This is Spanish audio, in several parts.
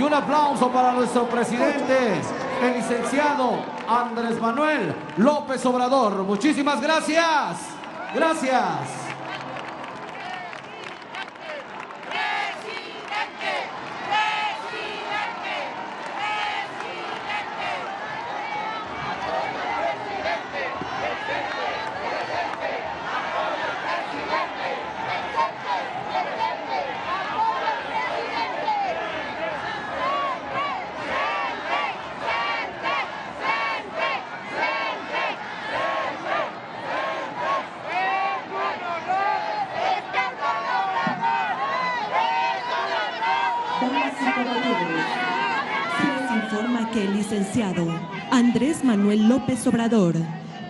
Y un aplauso para nuestro presidente, el licenciado Andrés Manuel López Obrador. Muchísimas gracias. Gracias. Se les informa que el licenciado Andrés Manuel López Obrador,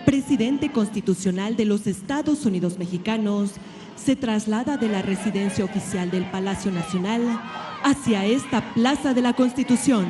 presidente constitucional de los Estados Unidos mexicanos, se traslada de la residencia oficial del Palacio Nacional hacia esta Plaza de la Constitución.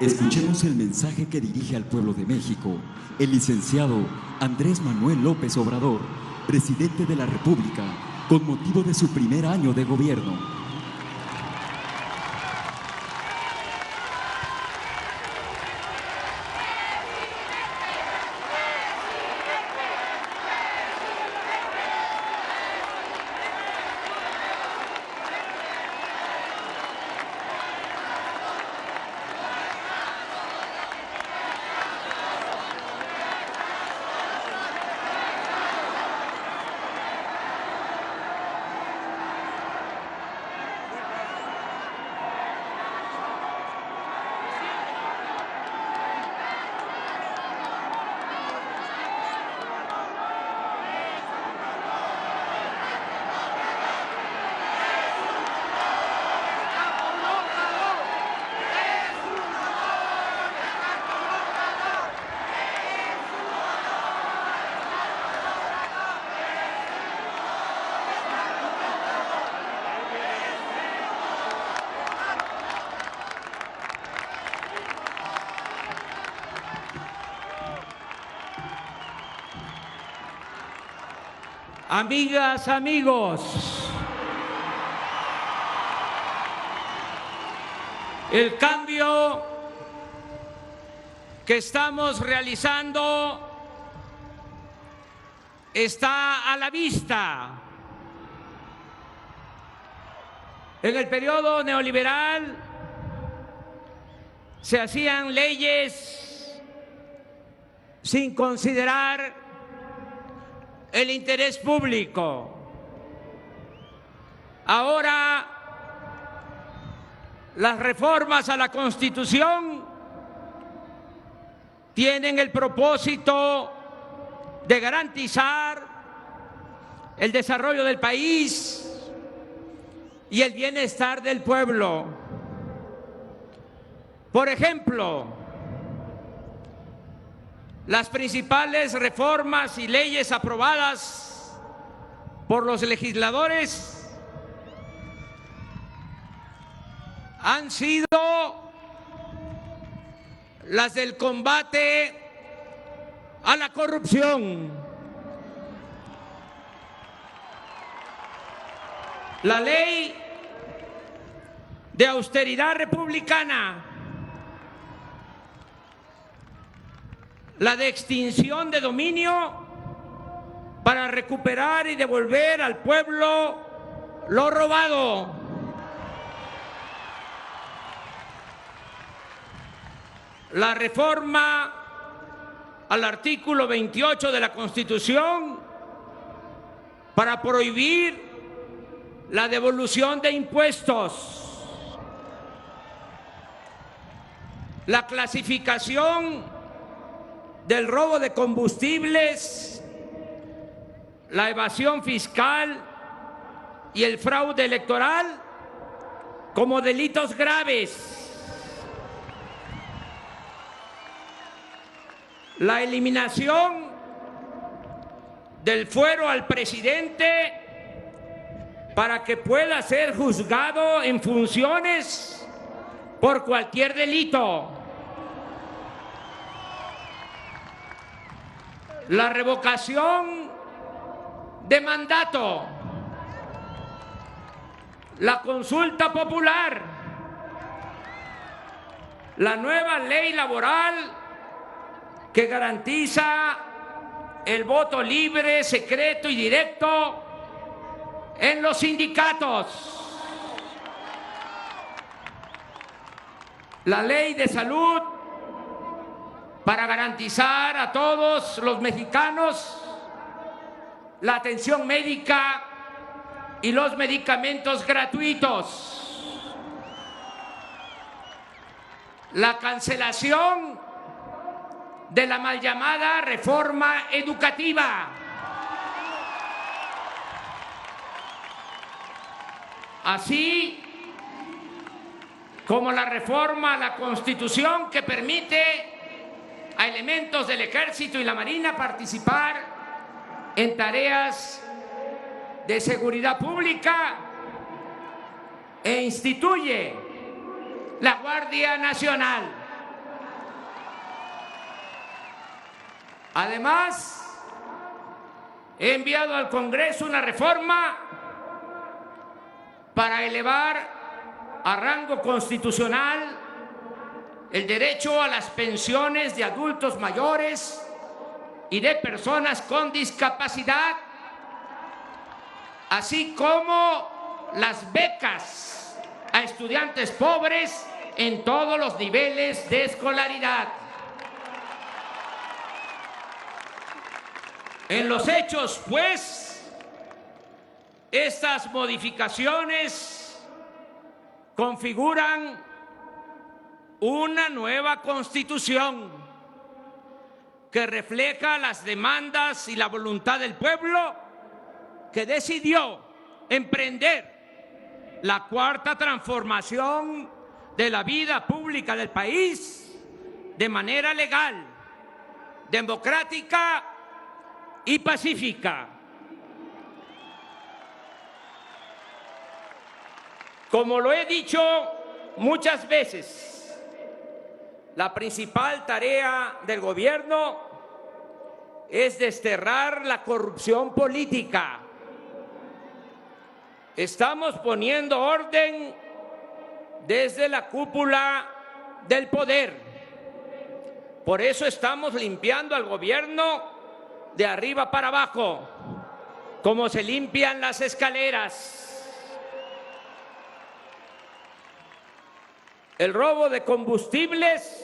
Escuchemos el mensaje que dirige al pueblo de México el licenciado Andrés Manuel López Obrador, presidente de la República, con motivo de su primer año de gobierno. Amigas, amigos, el cambio que estamos realizando está a la vista. En el periodo neoliberal se hacían leyes sin considerar el interés público. Ahora, las reformas a la Constitución tienen el propósito de garantizar el desarrollo del país y el bienestar del pueblo. Por ejemplo, las principales reformas y leyes aprobadas por los legisladores han sido las del combate a la corrupción, la ley de austeridad republicana, la de extinción de dominio para recuperar y devolver al pueblo lo robado, la reforma al artículo 28 de la Constitución para prohibir la devolución de impuestos, la clasificación del robo de combustibles, la evasión fiscal y el fraude electoral como delitos graves, la eliminación del fuero al presidente para que pueda ser juzgado en funciones por cualquier delito, la revocación de mandato, la consulta popular, la nueva ley laboral que garantiza el voto libre, secreto y directo en los sindicatos, la ley de salud para garantizar a todos los mexicanos la atención médica y los medicamentos gratuitos, la cancelación de la mal llamada reforma educativa, así como la reforma a la Constitución que permite a elementos del Ejército y la Marina participar en tareas de seguridad pública e instituye la Guardia Nacional. Además, he enviado al Congreso una reforma para elevar a rango constitucional el derecho a las pensiones de adultos mayores y de personas con discapacidad, así como las becas a estudiantes pobres en todos los niveles de escolaridad. En los hechos, pues, estas modificaciones configuran una nueva Constitución que refleja las demandas y la voluntad del pueblo que decidió emprender la cuarta transformación de la vida pública del país de manera legal, democrática y pacífica. Como lo he dicho muchas veces, la principal tarea del gobierno es desterrar la corrupción política. Estamos poniendo orden desde la cúpula del poder. Por eso estamos limpiando al gobierno de arriba para abajo, como se limpian las escaleras. El robo de combustibles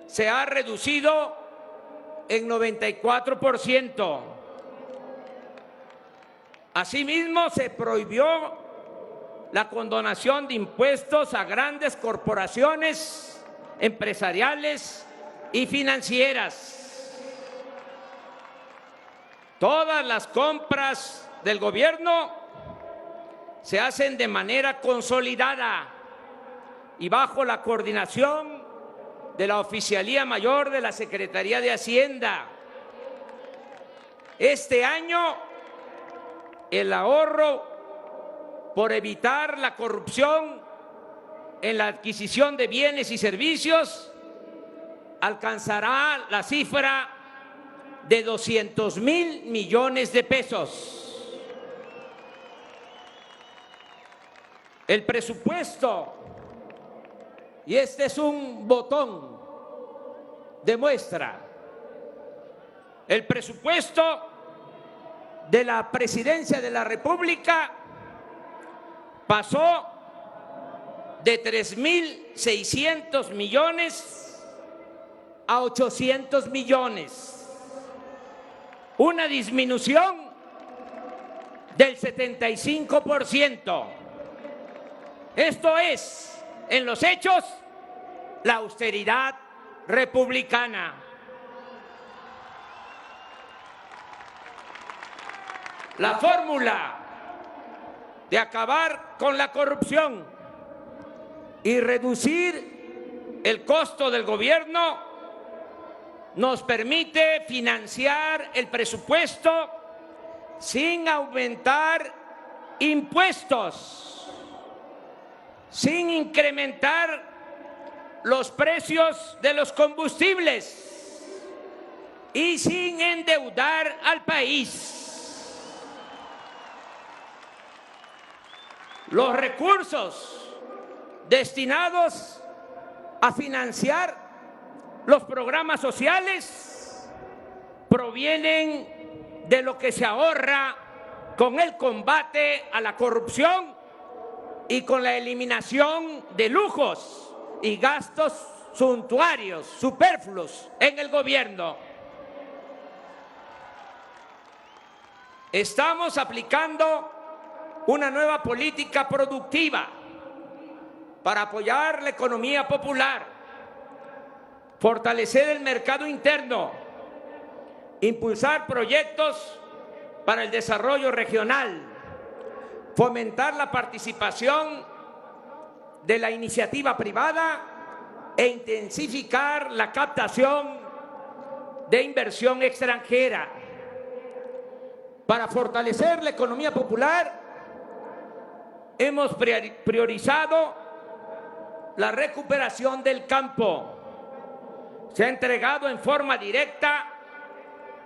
se ha reducido en 94%. Asimismo, se prohibió la condonación de impuestos a grandes corporaciones empresariales y financieras. Todas las compras del gobierno se hacen de manera consolidada y bajo la coordinación de la Oficialía Mayor de la Secretaría de Hacienda. Este año, el ahorro por evitar la corrupción en la adquisición de bienes y servicios alcanzará la cifra de 200,000 millones de pesos. El presupuesto, y este es un botón de muestra, el presupuesto de la Presidencia de la República pasó de 3,600 millones a 800 millones, una disminución del 75%. Esto es, en los hechos, la austeridad republicana. La fórmula de acabar con la corrupción y reducir el costo del gobierno nos permite financiar el presupuesto sin aumentar impuestos, sin incrementar los precios de los combustibles y sin endeudar al país. Los recursos destinados a financiar los programas sociales provienen de lo que se ahorra con el combate a la corrupción y con la eliminación de lujos y gastos suntuarios, superfluos en el gobierno. Estamos aplicando una nueva política productiva para apoyar la economía popular, fortalecer el mercado interno, impulsar proyectos para el desarrollo regional, fomentar la participación de la iniciativa privada e intensificar la captación de inversión extranjera. Para fortalecer la economía popular, hemos priorizado la recuperación del campo. Se ha entregado en forma directa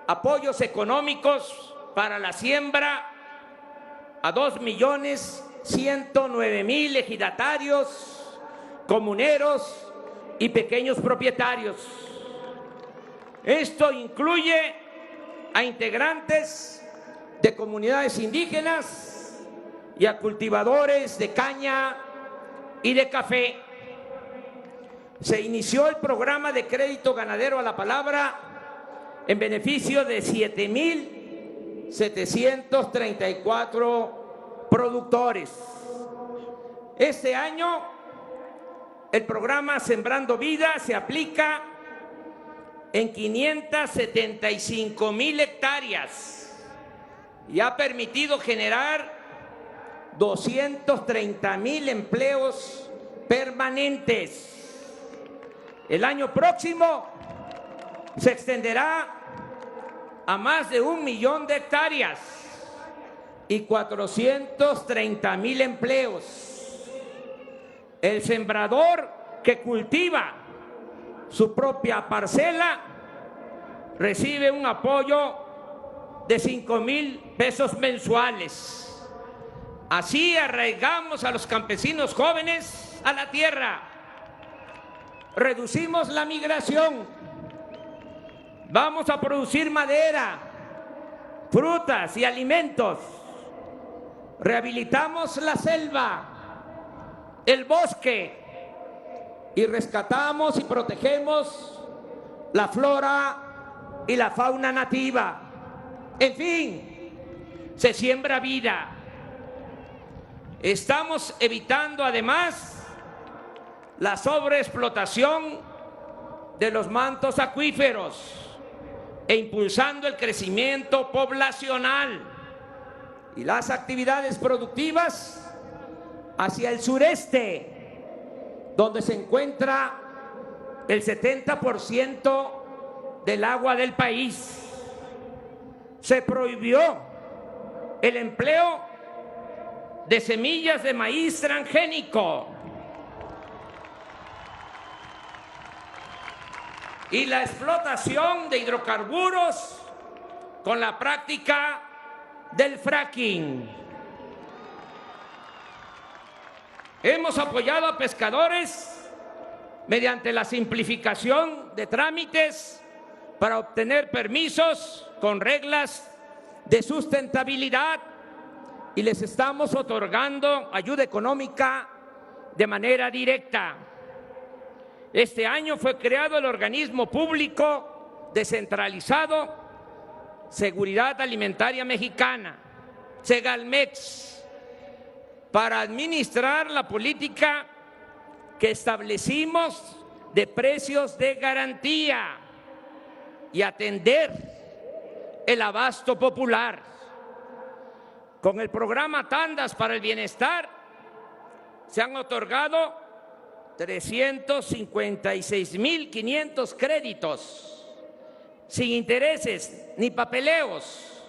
apoyos económicos para la siembra a 2.109.000 ejidatarios, comuneros y pequeños propietarios. Esto incluye a integrantes de comunidades indígenas y a cultivadores de caña y de café. Se inició el programa de crédito ganadero a la palabra en beneficio de 7.734 productores. Este año, el programa Sembrando Vida se aplica en 575.000 hectáreas y ha permitido generar 230.000 empleos permanentes. El año próximo se extenderá a más de 1 millón de hectáreas y 430.000 empleos. El sembrador que cultiva su propia parcela recibe un apoyo de 5,000 pesos mensuales. Así arraigamos a los campesinos jóvenes a la tierra. Reducimos la migración. Vamos a producir madera, frutas y alimentos. Rehabilitamos la selva, el bosque y rescatamos y protegemos la flora y la fauna nativa. En fin, se siembra vida. Estamos evitando además la sobreexplotación de los mantos acuíferos e impulsando el crecimiento poblacional y las actividades productivas hacia el sureste, donde se encuentra el 70% del agua del país. Se prohibió el empleo de semillas de maíz transgénico y la explotación de hidrocarburos con la práctica del fracking. Hemos apoyado a pescadores mediante la simplificación de trámites para obtener permisos con reglas de sustentabilidad y les estamos otorgando ayuda económica de manera directa. Este año fue creado el organismo público descentralizado Seguridad Alimentaria Mexicana, Segalmex, para administrar la política que establecimos de precios de garantía y atender el abasto popular. Con el programa Tandas para el Bienestar se han otorgado 356.500 créditos sin intereses ni papeleos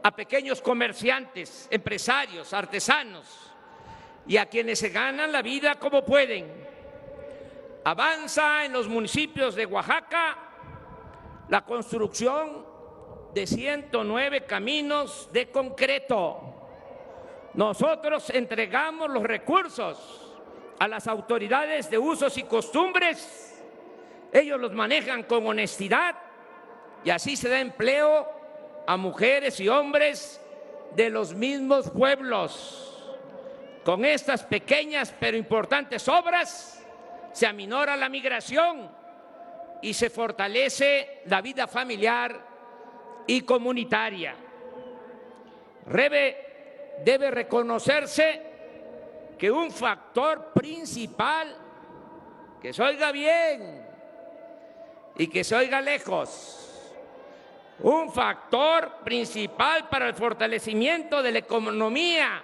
a pequeños comerciantes, empresarios, artesanos y a quienes se ganan la vida como pueden. Avanza en los municipios de Oaxaca la construcción de 109 caminos de concreto. Nosotros entregamos los recursos a las autoridades de usos y costumbres. Ellos los manejan con honestidad y así se da empleo a mujeres y hombres de los mismos pueblos. Con estas pequeñas pero importantes obras se aminora la migración y se fortalece la vida familiar y comunitaria. Debe reconocerse que un factor principal, que se oiga bien y que se oiga lejos, un factor principal para el fortalecimiento de la economía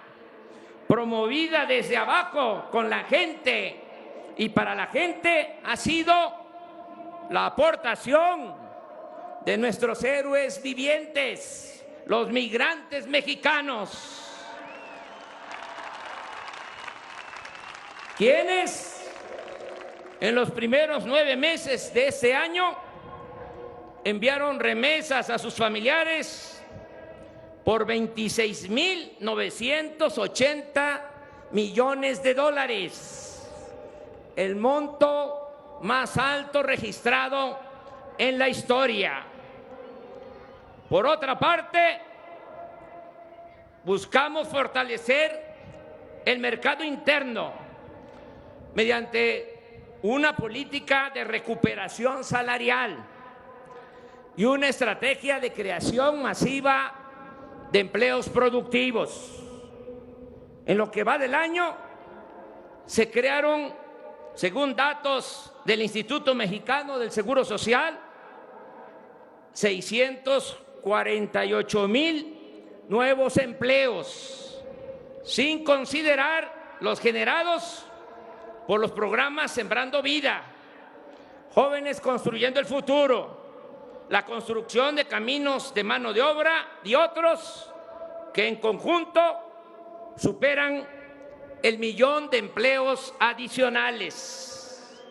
promovida desde abajo con la gente y para la gente ha sido la aportación de nuestros héroes vivientes, los migrantes mexicanos, quienes en los primeros 9 meses de este año enviaron remesas a sus familiares por 26.980 millones de dólares, el monto más alto registrado en la historia. Por otra parte, buscamos fortalecer el mercado interno mediante una política de recuperación salarial y una estrategia de creación masiva de empleos productivos. En lo que va del año, se crearon, según datos del Instituto Mexicano del Seguro Social, 648,000 nuevos empleos, sin considerar los generados por los programas Sembrando Vida, Jóvenes Construyendo el Futuro, la construcción de caminos de mano de obra y otros que en conjunto superan el 1,000,000 de empleos adicionales.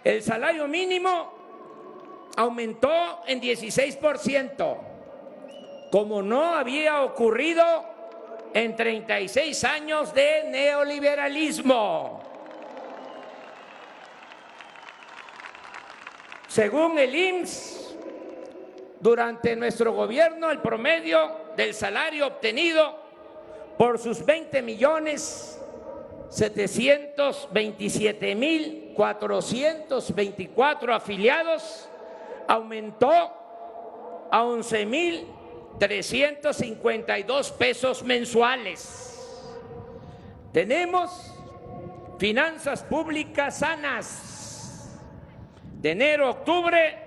El salario mínimo aumentó en 16%, como no había ocurrido en 36 años de neoliberalismo. Según el IMSS, durante nuestro gobierno, el promedio del salario obtenido por sus 20,727,424 afiliados aumentó a 11,352 pesos mensuales. Tenemos finanzas públicas sanas. De enero a octubre,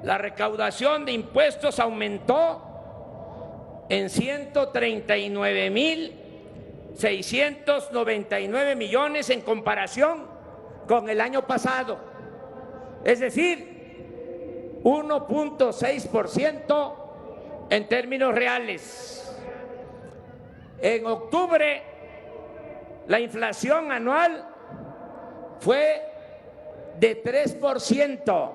la recaudación de impuestos aumentó en 139,699 millones en comparación con el año pasado, es decir, 1,6% en términos reales. En octubre, la inflación anual fue de 3%,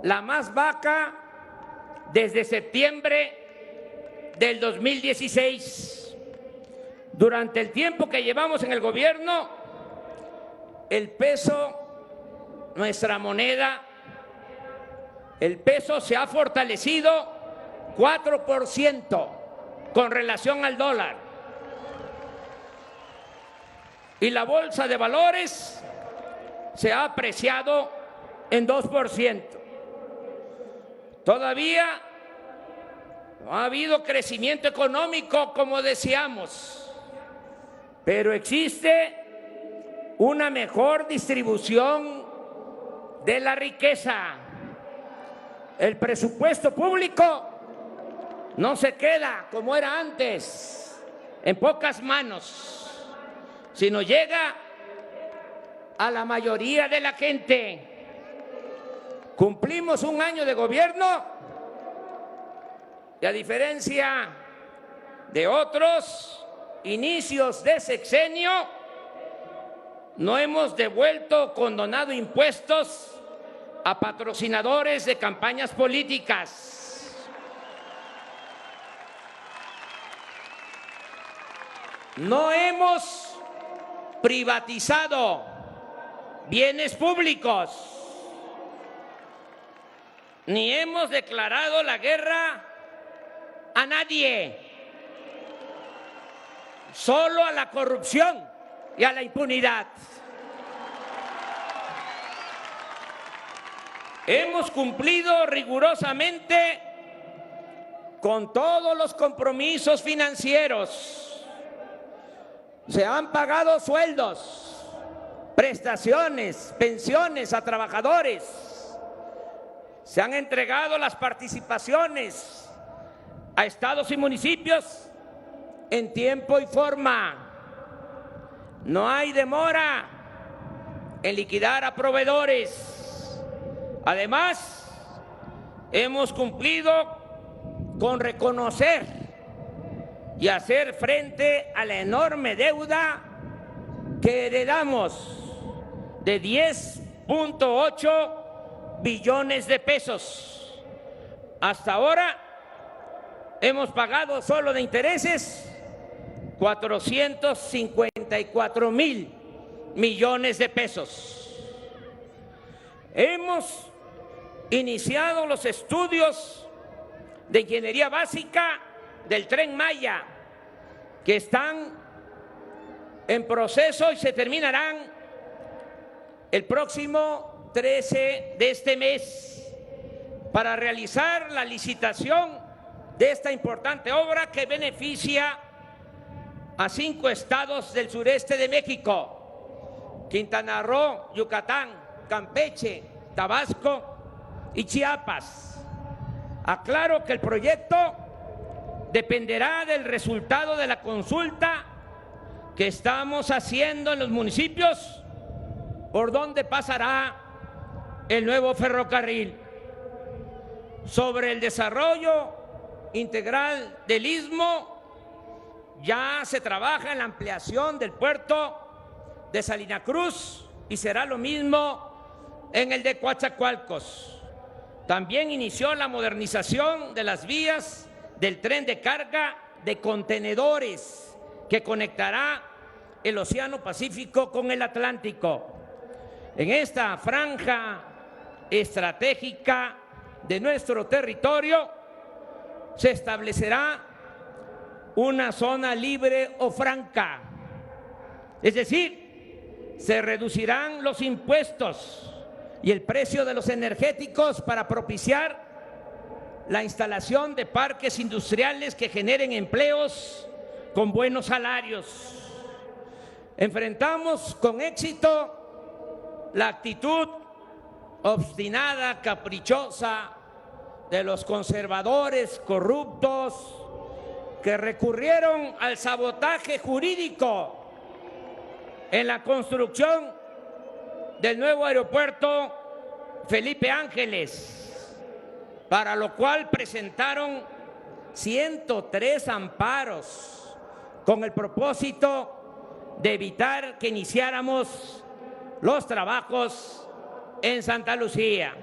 la más baja desde septiembre del 2016. Durante el tiempo que llevamos en el gobierno, el peso, nuestra moneda, el peso se ha fortalecido 4% con relación al dólar. Y la bolsa de valores se ha apreciado en 2%. Todavía no ha habido crecimiento económico como deseamos, pero existe una mejor distribución de la riqueza. El presupuesto público no se queda como era antes, en pocas manos, sino llega a la mayoría de la gente. Cumplimos un año de gobierno y, a diferencia de otros inicios de sexenio, no hemos devuelto o condonado impuestos a patrocinadores de campañas políticas. No hemos privatizado bienes públicos, ni hemos declarado la guerra a nadie, solo a la corrupción y a la impunidad. Hemos cumplido rigurosamente con todos los compromisos financieros. Se han pagado sueldos, prestaciones, pensiones a trabajadores. Se han entregado las participaciones a estados y municipios en tiempo y forma. No hay demora en liquidar a proveedores. Además, hemos cumplido con reconocer y hacer frente a la enorme deuda que heredamos de 10,8 billones de pesos. Hasta ahora hemos pagado solo de intereses 454,000 millones de pesos. Hemos iniciado los estudios de ingeniería básica del Tren Maya, que están en proceso y se terminarán el próximo 13 de este mes para realizar la licitación de esta importante obra que beneficia a 5 estados del sureste de México: Quintana Roo, Yucatán, Campeche, Tabasco y Chiapas. Aclaro que el proyecto dependerá del resultado de la consulta que estamos haciendo en los municipios por donde pasará el nuevo ferrocarril. Sobre el desarrollo integral del Istmo, ya se trabaja en la ampliación del puerto de Salina Cruz y será lo mismo en el de Coatzacoalcos. También inició la modernización de las vías del tren de carga de contenedores que conectará el Océano Pacífico con el Atlántico. En esta franja estratégica de nuestro territorio se establecerá una zona libre o franca, es decir, se reducirán los impuestos y el precio de los energéticos para propiciar la instalación de parques industriales que generen empleos con buenos salarios. Enfrentamos con éxito la actitud obstinada, caprichosa de los conservadores corruptos que recurrieron al sabotaje jurídico en la construcción del nuevo aeropuerto Felipe Ángeles, para lo cual presentaron 103 amparos con el propósito de evitar que iniciáramos los trabajos en Santa Lucía.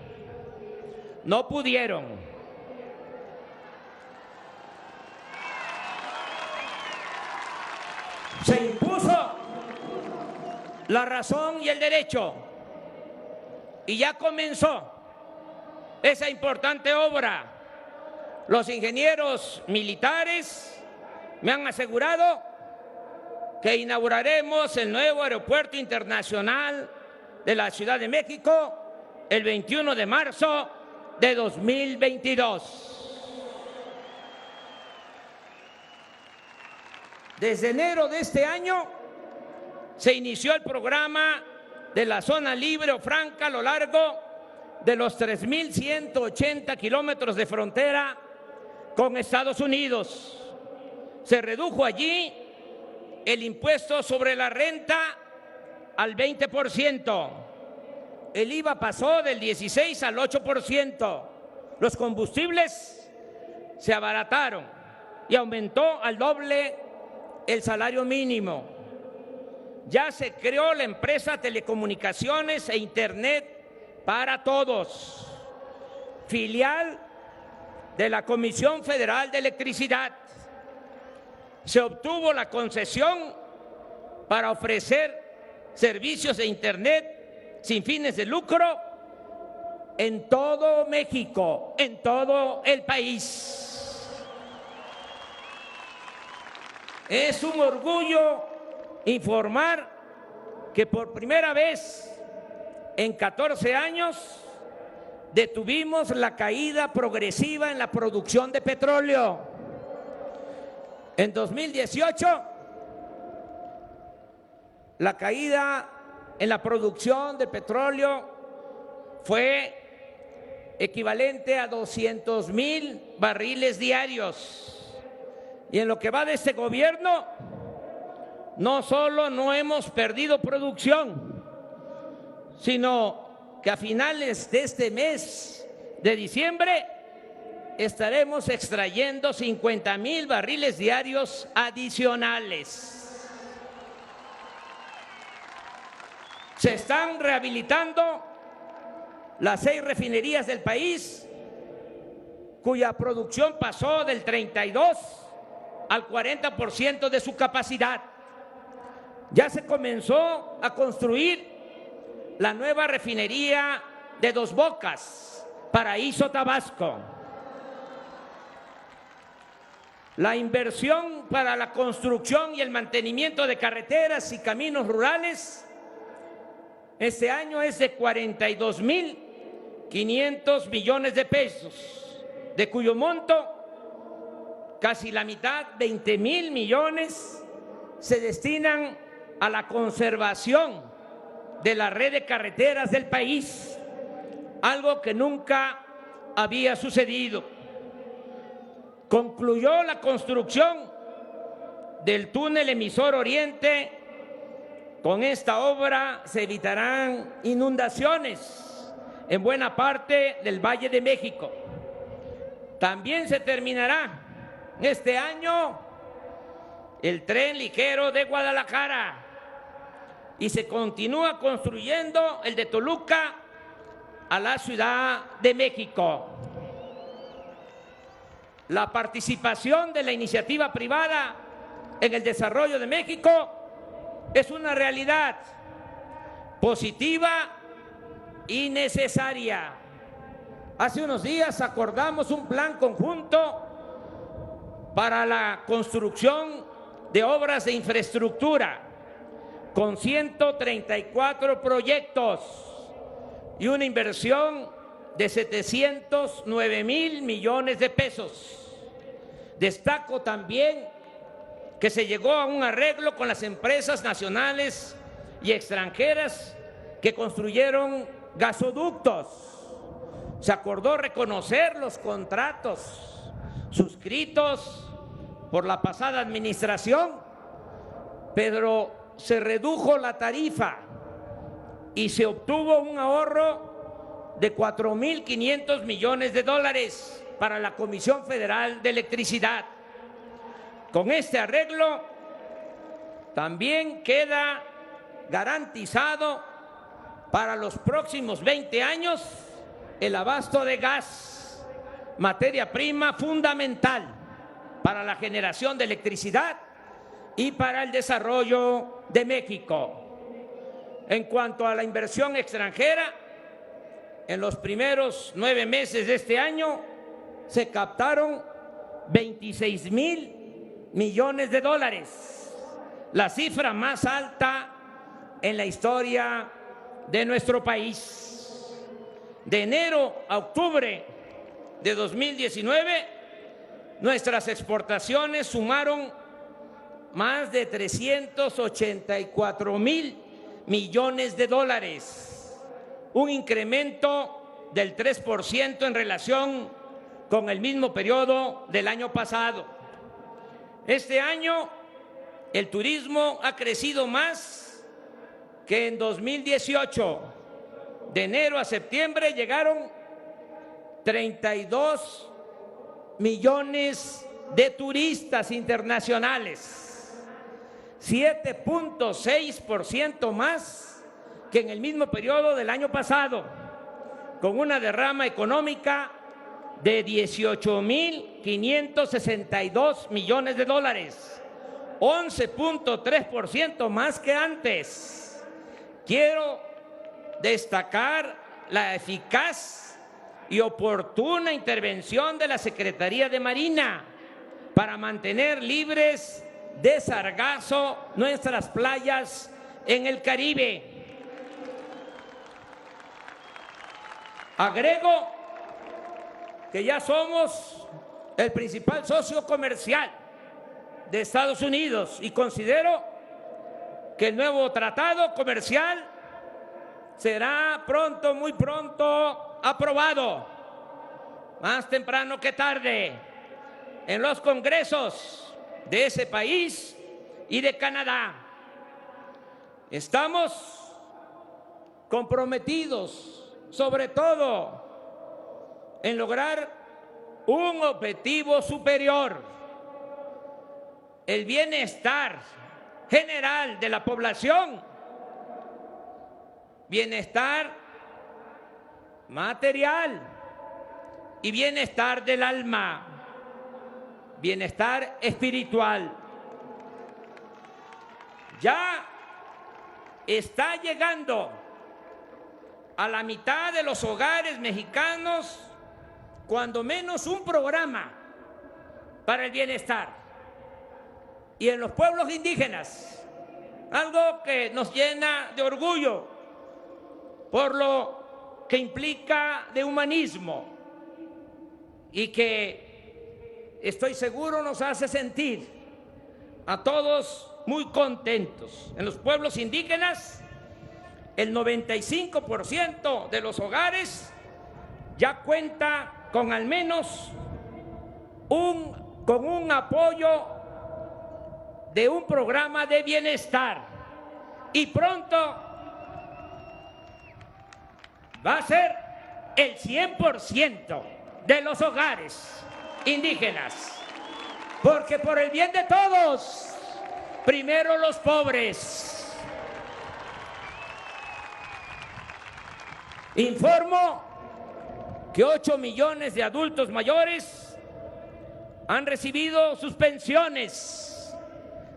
No pudieron. Se impuso la razón y el derecho y ya comenzó esa importante obra. Los ingenieros militares me han asegurado que inauguraremos el nuevo aeropuerto internacional de la Ciudad de México el 21 de marzo de 2022. Desde enero de este año se inició el programa de la zona libre o franca a lo largo de los 3.180 kilómetros de frontera con Estados Unidos. Se redujo allí el impuesto sobre la renta al 20%. El IVA pasó del 16 al 8%. Los combustibles se abarataron y aumentó al doble el salario mínimo. Ya se creó la empresa Telecomunicaciones e Internet para Todos, filial de la Comisión Federal de Electricidad. Se obtuvo la concesión para ofrecer servicios de Internet sin fines de lucro en todo México, en todo el país. Es un orgullo informar que por primera vez en 14 años detuvimos la caída progresiva en la producción de petróleo. En 2018, la caída en la producción de petróleo fue equivalente a 200,000 barriles diarios. Y en lo que va de este gobierno, no solo no hemos perdido producción, sino que a finales de este mes de diciembre estaremos extrayendo 50,000 barriles diarios adicionales. Se están rehabilitando las 6 refinerías del país, cuya producción pasó del 32 al 40% de su capacidad. Ya se comenzó a construir la nueva refinería de Dos Bocas, Paraíso, Tabasco. La inversión para la construcción y el mantenimiento de carreteras y caminos rurales este año es de 42.500 millones de pesos, de cuyo monto casi la mitad, 20.000 millones, se destinan a la conservación de la red de carreteras del país, algo que nunca había sucedido. Concluyó la construcción del túnel emisor Oriente. Con esta obra se evitarán inundaciones en buena parte del Valle de México. También se terminará este año el tren ligero de Guadalajara y se continúa construyendo el de Toluca a la Ciudad de México. La participación de la iniciativa privada en el desarrollo de México es una realidad positiva y necesaria. Hace unos días acordamos un plan conjunto para la construcción de obras de infraestructura con 134 proyectos y una inversión de 709.000 millones de pesos. Destaco también que se llegó a un arreglo con las empresas nacionales y extranjeras que construyeron gasoductos. Se acordó reconocer los contratos suscritos por la pasada administración, pero se redujo la tarifa y se obtuvo un ahorro de 4.500 millones de dólares para la Comisión Federal de Electricidad. Con este arreglo también queda garantizado para los próximos 20 años el abasto de gas, materia prima fundamental para la generación de electricidad y para el desarrollo de México. En cuanto a la inversión extranjera, en los primeros 9 meses de este año se captaron 26.000 millones de dólares, la cifra más alta en la historia de nuestro país. De enero a octubre de 2019, nuestras exportaciones sumaron más de 384.000 millones de dólares, un incremento del 3% en relación con el mismo periodo del año pasado. Este año el turismo ha crecido más que en 2018. De enero a septiembre llegaron 32 millones de turistas internacionales, 7.6% más que en el mismo periodo del año pasado, con una derrama económica de 18.562 millones de dólares, 11.3% más que antes. Quiero destacar la eficaz y oportuna intervención de la Secretaría de Marina para mantener libres de sargazo nuestras playas en el Caribe. Agrego que ya somos el principal socio comercial de Estados Unidos y considero que el nuevo tratado comercial será pronto, muy pronto, aprobado, más temprano que tarde, en los congresos de ese país y de Canadá. Estamos comprometidos, sobre todo, en lograr un objetivo superior: el bienestar general de la población, bienestar material y bienestar del alma, bienestar espiritual. Ya está llegando a la mitad de los hogares mexicanos, cuando menos un programa para el bienestar. Y en los pueblos indígenas, algo que nos llena de orgullo por lo que implica de humanismo y que estoy seguro nos hace sentir a todos muy contentos. En los pueblos indígenas, el 95% de los hogares ya cuenta con al menos un apoyo de un programa de bienestar, y pronto va a ser el 100% de los hogares indígenas, porque por el bien de todos, primero los pobres. Informo que 8 millones de adultos mayores han recibido sus pensiones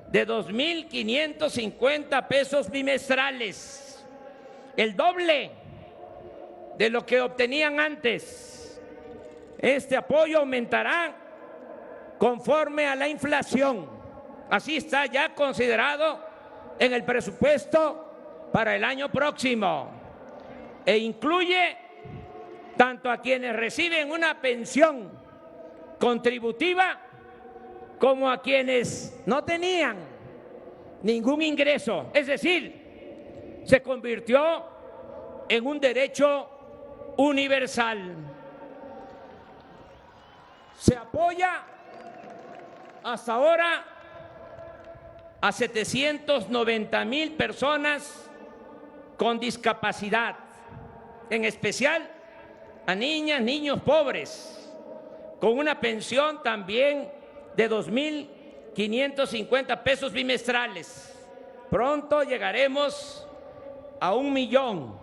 de 2.550 pesos bimestrales, el doble de lo que obtenían antes. Este apoyo aumentará conforme a la inflación. Así está ya considerado en el presupuesto para el año próximo, e incluye tanto a quienes reciben una pensión contributiva como a quienes no tenían ningún ingreso. Es decir, se convirtió en un derecho universal. Se apoya hasta ahora a 790,000 personas con discapacidad, en especial a niñas, niños pobres, con una pensión también de 2.550 pesos bimestrales. Pronto llegaremos a 1 millón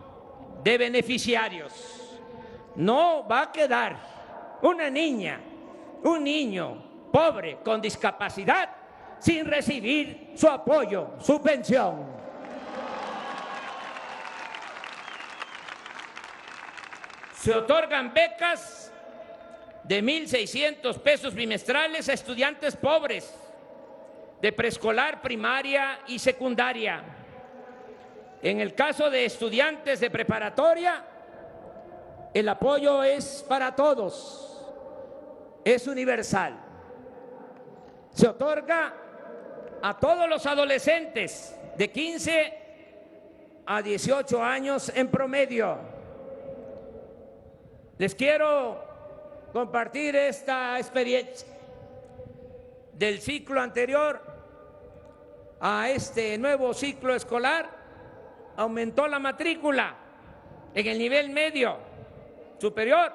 de beneficiarios. No va a quedar una niña, un niño pobre con discapacidad sin recibir su apoyo, su pensión. Se otorgan becas de 1.600 pesos bimestrales a estudiantes pobres de preescolar, primaria y secundaria. En el caso de estudiantes de preparatoria, el apoyo es para todos, es universal. Se otorga a todos los adolescentes de 15 a 18 años en promedio. Les quiero compartir esta experiencia del ciclo anterior a este nuevo ciclo escolar. Aumentó la matrícula en el nivel medio superior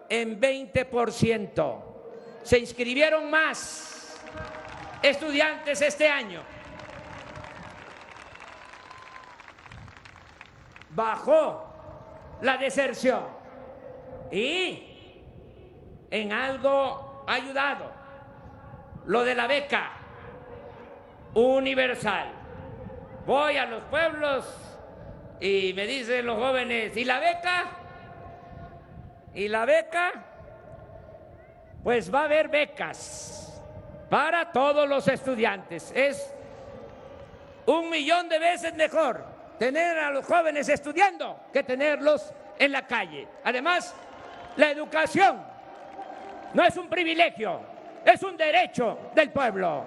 en 20%. Se inscribieron más estudiantes este año. Bajó la deserción. Y en algo ha ayudado lo de la beca universal. Voy a los pueblos y me dicen los jóvenes, ¿y la beca? ¿Y la beca? Pues va a haber becas para todos los estudiantes. Es 1 millón de veces mejor tener a los jóvenes estudiando que tenerlos en la calle. Además, la educación no es un privilegio, es un derecho del pueblo.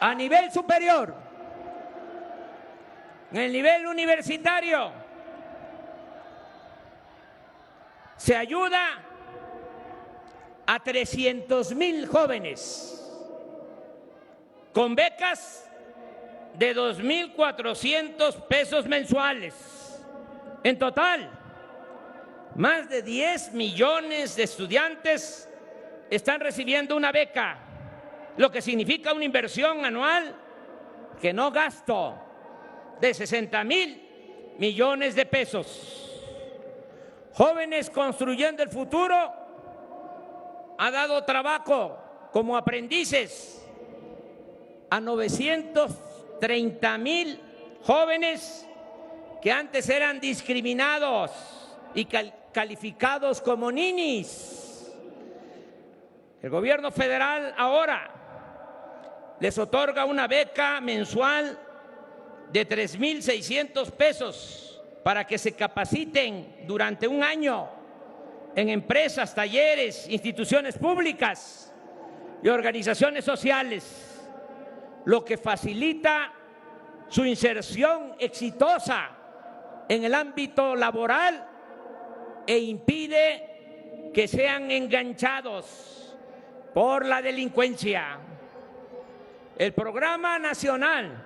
A nivel superior, en el nivel universitario, se ayuda a 300,000 jóvenes con becas de 2.400 pesos mensuales. En total, más de 10 millones de estudiantes están recibiendo una beca, lo que significa una inversión anual que no gasto de 60,000 millones de pesos. Jóvenes Construyendo el Futuro ha dado trabajo como aprendices a 930,000 jóvenes que antes eran discriminados y calificados como ninis. El gobierno federal ahora les otorga una beca mensual de 3,600 pesos para que se capaciten durante un año en empresas, talleres, instituciones públicas y organizaciones sociales, lo que facilita su inserción exitosa en el ámbito laboral e impide que sean enganchados por la delincuencia. El Programa Nacional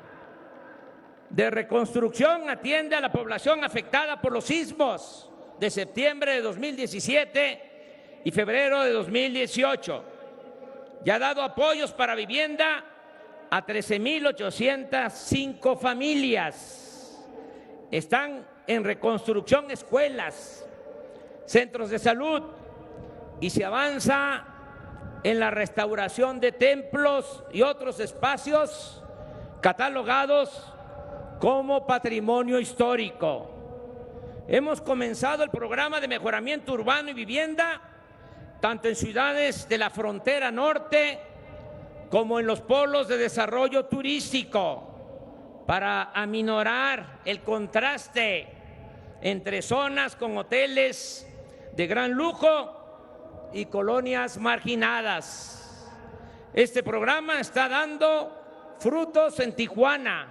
de Reconstrucción atiende a la población afectada por los sismos de septiembre de 2017 y febrero de 2018. Ya ha dado apoyos para vivienda a 13,805 familias. Están en reconstrucción escuelas, centros de salud y se avanza en la restauración de templos y otros espacios catalogados como patrimonio histórico. Hemos comenzado el programa de mejoramiento urbano y vivienda tanto en ciudades de la frontera norte como en los polos de desarrollo turístico para aminorar el contraste entre zonas con hoteles de gran lujo y colonias marginadas. Este programa está dando frutos en Tijuana,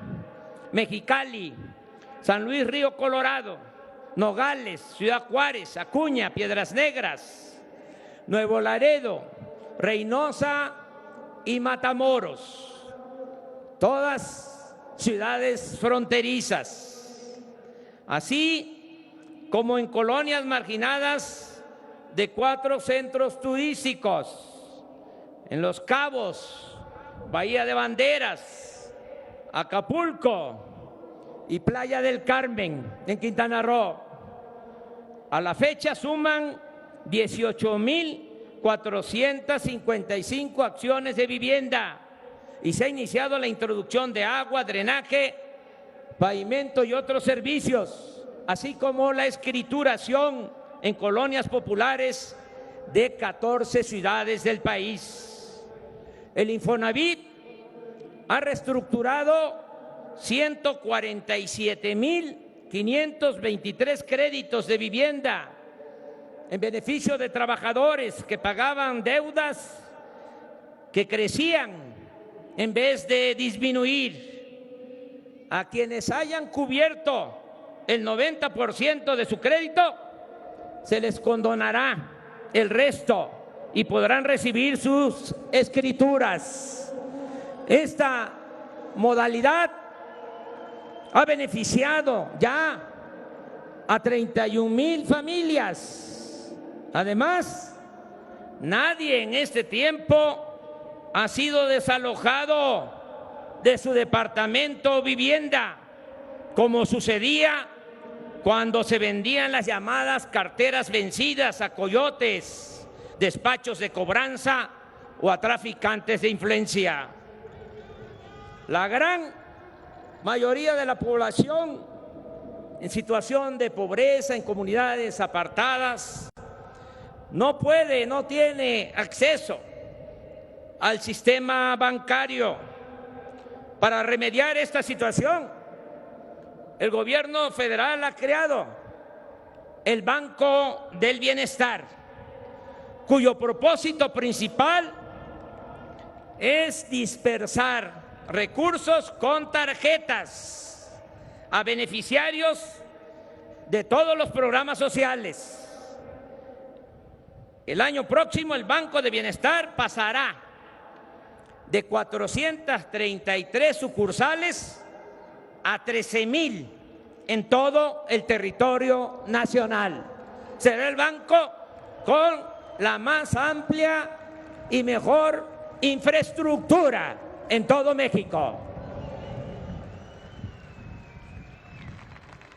Mexicali, San Luis Río Colorado, Nogales, Ciudad Juárez, Acuña, Piedras Negras, Nuevo Laredo, Reynosa y Matamoros, todas ciudades fronterizas, así como en colonias marginadas de 4 centros turísticos, en Los Cabos, Bahía de Banderas, Acapulco y Playa del Carmen, en Quintana Roo. A la fecha suman 18,455 acciones de vivienda y se ha iniciado la introducción de agua, drenaje, pavimento y otros servicios, así como la escrituración en colonias populares de 14 ciudades del país. El Infonavit ha reestructurado 147,523 créditos de vivienda en beneficio de trabajadores que pagaban deudas que crecían en vez de disminuir. A quienes hayan cubierto el 90% de su crédito, se les condonará el resto y podrán recibir sus escrituras. Esta modalidad ha beneficiado ya a 31,000 familias. Además, nadie en este tiempo ha sido desalojado de su departamento o vivienda, como sucedía cuando se vendían las llamadas carteras vencidas a coyotes, despachos de cobranza o a traficantes de influencia. La gran mayoría de la población en situación de pobreza, en comunidades apartadas, no tiene acceso al sistema bancario. Para remediar esta situación, el gobierno federal ha creado el Banco del Bienestar, cuyo propósito principal es dispersar recursos con tarjetas a beneficiarios de todos los programas sociales. El año próximo el Banco de Bienestar pasará de 433 sucursales a 13,000 en todo el territorio nacional. Será el banco con la más amplia y mejor infraestructura en todo México.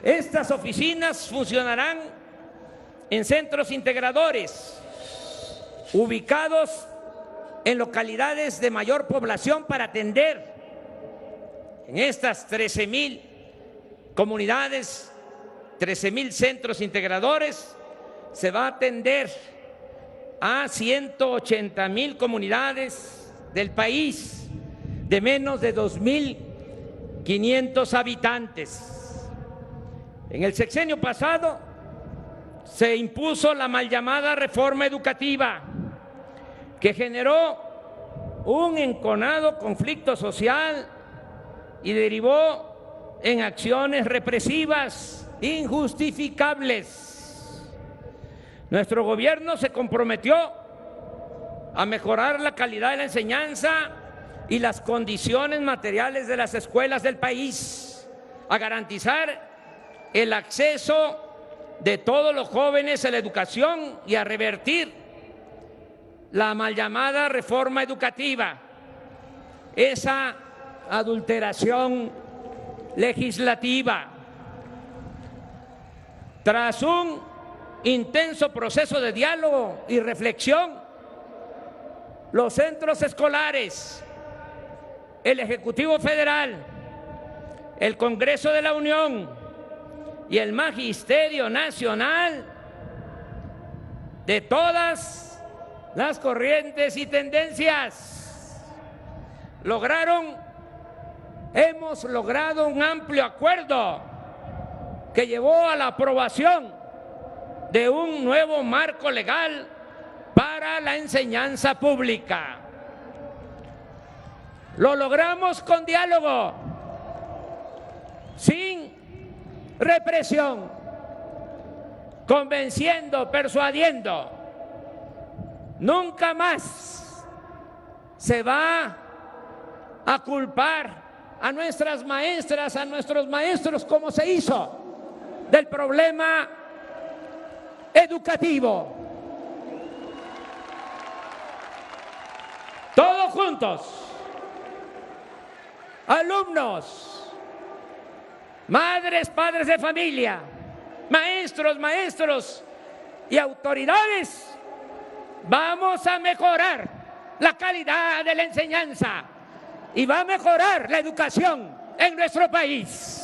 Estas oficinas funcionarán en centros integradores ubicados en localidades de mayor población para atender en estas 13,000 comunidades, 13,000 centros integradores. Se va a atender a 180,000 comunidades del país de menos de 2,500 habitantes. En el sexenio pasado se impuso la mal llamada reforma educativa, que generó un enconado conflicto social y derivó en acciones represivas injustificables. Nuestro gobierno se comprometió a mejorar la calidad de la enseñanza y las condiciones materiales de las escuelas del país, a garantizar el acceso de todos los jóvenes a la educación y a revertir la mal llamada reforma educativa, esa adulteración legislativa. Tras un intenso proceso de diálogo y reflexión, los centros escolares, el Ejecutivo Federal, el Congreso de la Unión y el Magisterio Nacional de todas las corrientes y tendencias hemos logrado un amplio acuerdo que llevó a la aprobación de un nuevo marco legal para la enseñanza pública. Lo logramos con diálogo, sin represión, convenciendo, persuadiendo. Nunca más se va a culpar a nuestras maestras, a nuestros maestros, como se hizo, del problema educativo. Todos juntos, alumnos, madres, padres de familia, maestros y autoridades, vamos a mejorar la calidad de la enseñanza y va a mejorar la educación en nuestro país.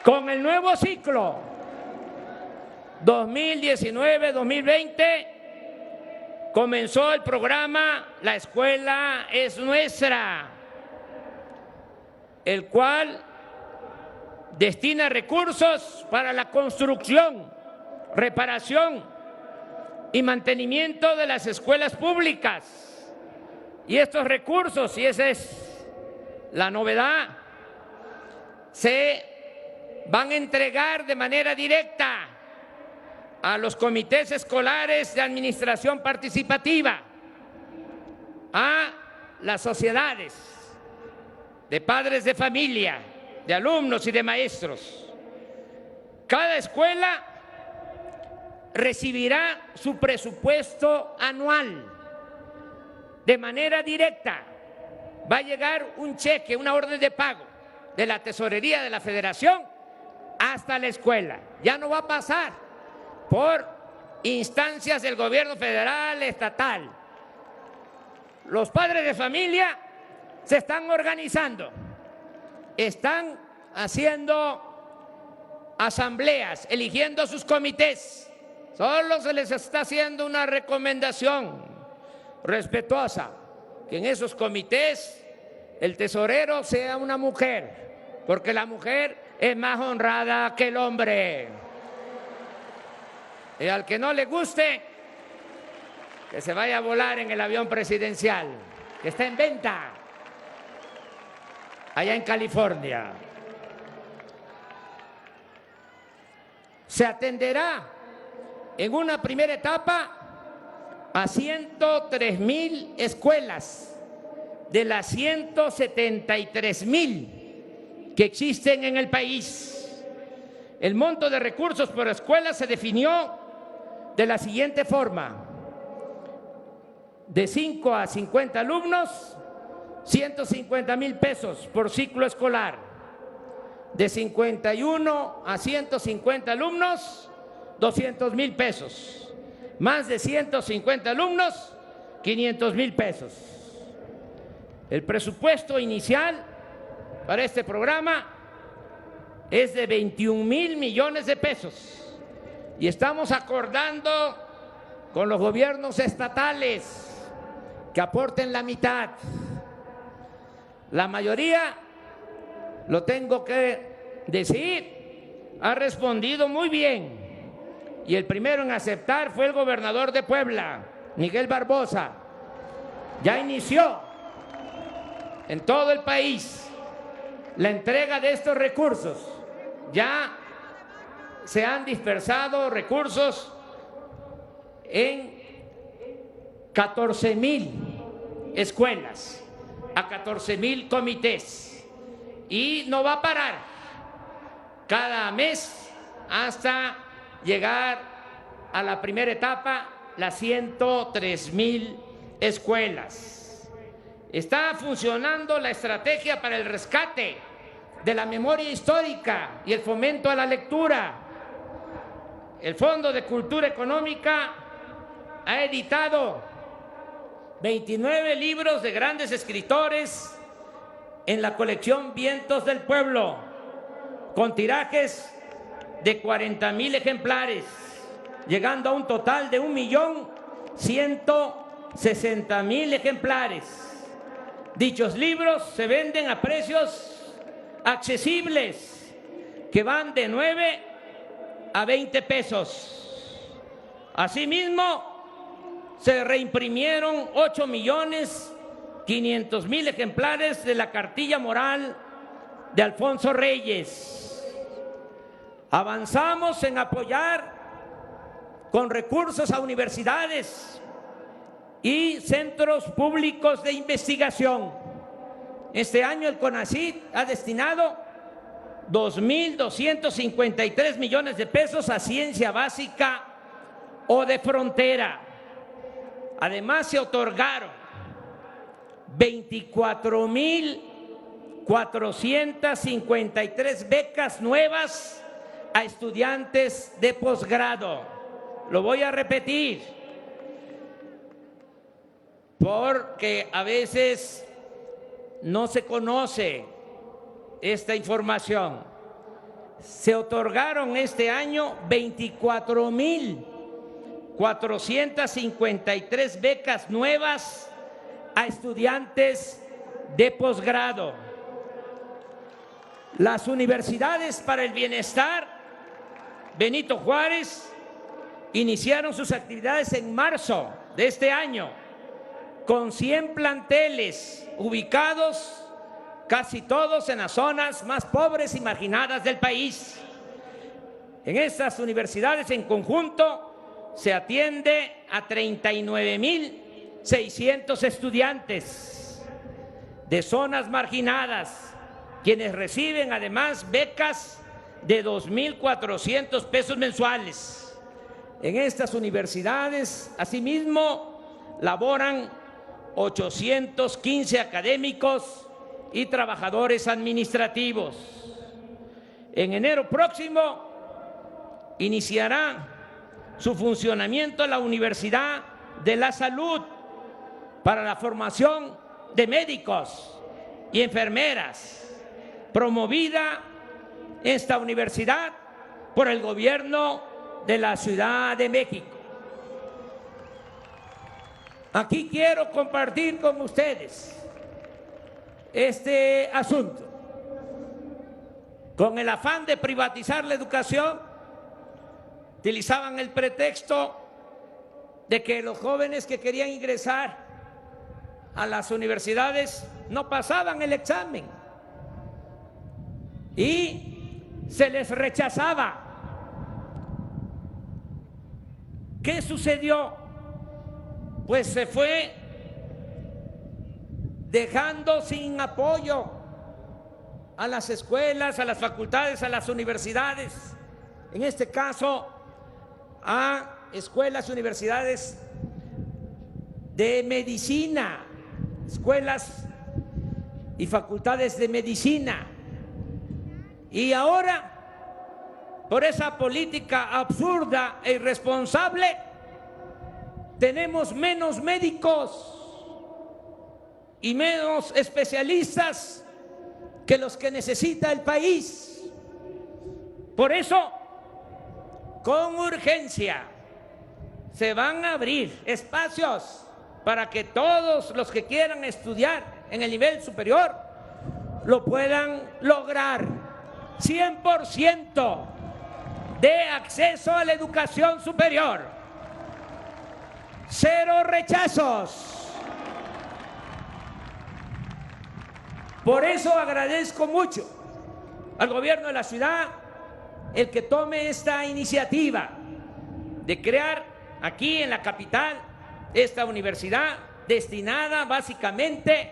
Con el nuevo ciclo 2019-2020 comenzó el programa La Escuela es Nuestra, el cual destina recursos para la construcción, reparación y mantenimiento de las escuelas públicas. Y estos recursos, y esa es la novedad, se van a entregar de manera directa a los comités escolares de administración participativa, a las sociedades de padres de familia, de alumnos y de maestros. Cada escuela recibirá su presupuesto anual de manera directa. Va a llegar un cheque, una orden de pago de la Tesorería de la Federación hasta la escuela. Ya no va a pasar por instancias del gobierno federal, estatal. Los padres de familia se están organizando, están haciendo asambleas, eligiendo sus comités. Solo se les está haciendo una recomendación respetuosa, que en esos comités el tesorero sea una mujer, porque la mujer es más honrada que el hombre. Y al que no le guste, que se vaya a volar en el avión presidencial, que está en venta allá en California. Se atenderá en una primera etapa a 103,000 escuelas de las 173,000 que existen en el país. El monto de recursos por escuela se definió de la siguiente forma: de 5 a 50 alumnos, 150,000 pesos por ciclo escolar. De 51 a 150 alumnos, 200,000 pesos. Más de 150 alumnos, 500,000 pesos. El presupuesto inicial para este programa es de 21,000 millones de pesos y estamos acordando con los gobiernos estatales que aporten la mitad. La mayoría, lo tengo que decir, ha respondido muy bien, y el primero en aceptar fue el gobernador de Puebla, Miguel Barbosa. Ya inició en todo el país la entrega de estos recursos. Ya se han dispersado recursos en 14,000 escuelas, a 14,000 comités, y no va a parar cada mes hasta llegar a la primera etapa, las 103,000 escuelas. Está funcionando la estrategia para el rescate de la memoria histórica y el fomento a la lectura. El Fondo de Cultura Económica ha editado 29 libros de grandes escritores en la colección Vientos del Pueblo, con tirajes de 40,000 ejemplares, llegando a un total de 1,160,000 ejemplares. Dichos libros se venden a precios accesibles, que van de 9 a 20 pesos. Asimismo, se reimprimieron 8,500,000 ejemplares de la cartilla moral de Alfonso Reyes. Avanzamos en apoyar con recursos a universidades y centros públicos de investigación. Este año el CONACYT ha destinado 2,253 millones de pesos a ciencia básica o de frontera. Además, se otorgaron 24,453 becas nuevas a estudiantes de posgrado. Lo voy a repetir, porque a veces no se conoce esta información. Se otorgaron este año 24,453 becas nuevas a estudiantes de posgrado. Las universidades para el bienestar Benito Juárez iniciaron sus actividades en marzo de este año, con 100 planteles ubicados casi todos en las zonas más pobres y marginadas del país. En estas universidades en conjunto se atiende a 39,600 estudiantes de zonas marginadas, quienes reciben además becas de 2,400 pesos mensuales. En estas universidades, asimismo, laboran 815 académicos y trabajadores administrativos. En enero próximo iniciará su funcionamiento la Universidad de la Salud para la formación de médicos y enfermeras, promovida esta universidad por el gobierno de la Ciudad de México. Aquí quiero compartir con ustedes este asunto. Con el afán de privatizar la educación, utilizaban el pretexto de que los jóvenes que querían ingresar a las universidades no pasaban el examen y se les rechazaba. ¿Qué sucedió? Pues se fue dejando sin apoyo a las escuelas, a las facultades, a las universidades, en este caso a escuelas y universidades de medicina, escuelas y facultades de medicina. Y ahora, por esa política absurda e irresponsable, tenemos menos médicos y menos especialistas que los que necesita el país. Por eso, con urgencia, se van a abrir espacios para que todos los que quieran estudiar en el nivel superior lo puedan lograr. 100% de acceso a la educación superior. 0 rechazos. Por eso agradezco mucho al gobierno de la ciudad el que tome esta iniciativa de crear aquí en la capital esta universidad destinada básicamente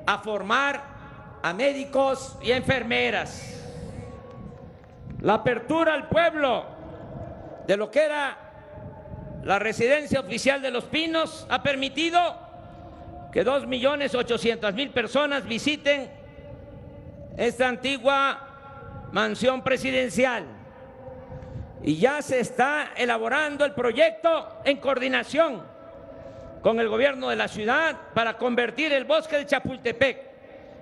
a formar a médicos y enfermeras. La apertura al pueblo de lo que era la residencia oficial de Los Pinos ha permitido que 2.800.000 personas visiten esta antigua mansión presidencial. Y ya se está elaborando el proyecto en coordinación con el gobierno de la ciudad para convertir el bosque de Chapultepec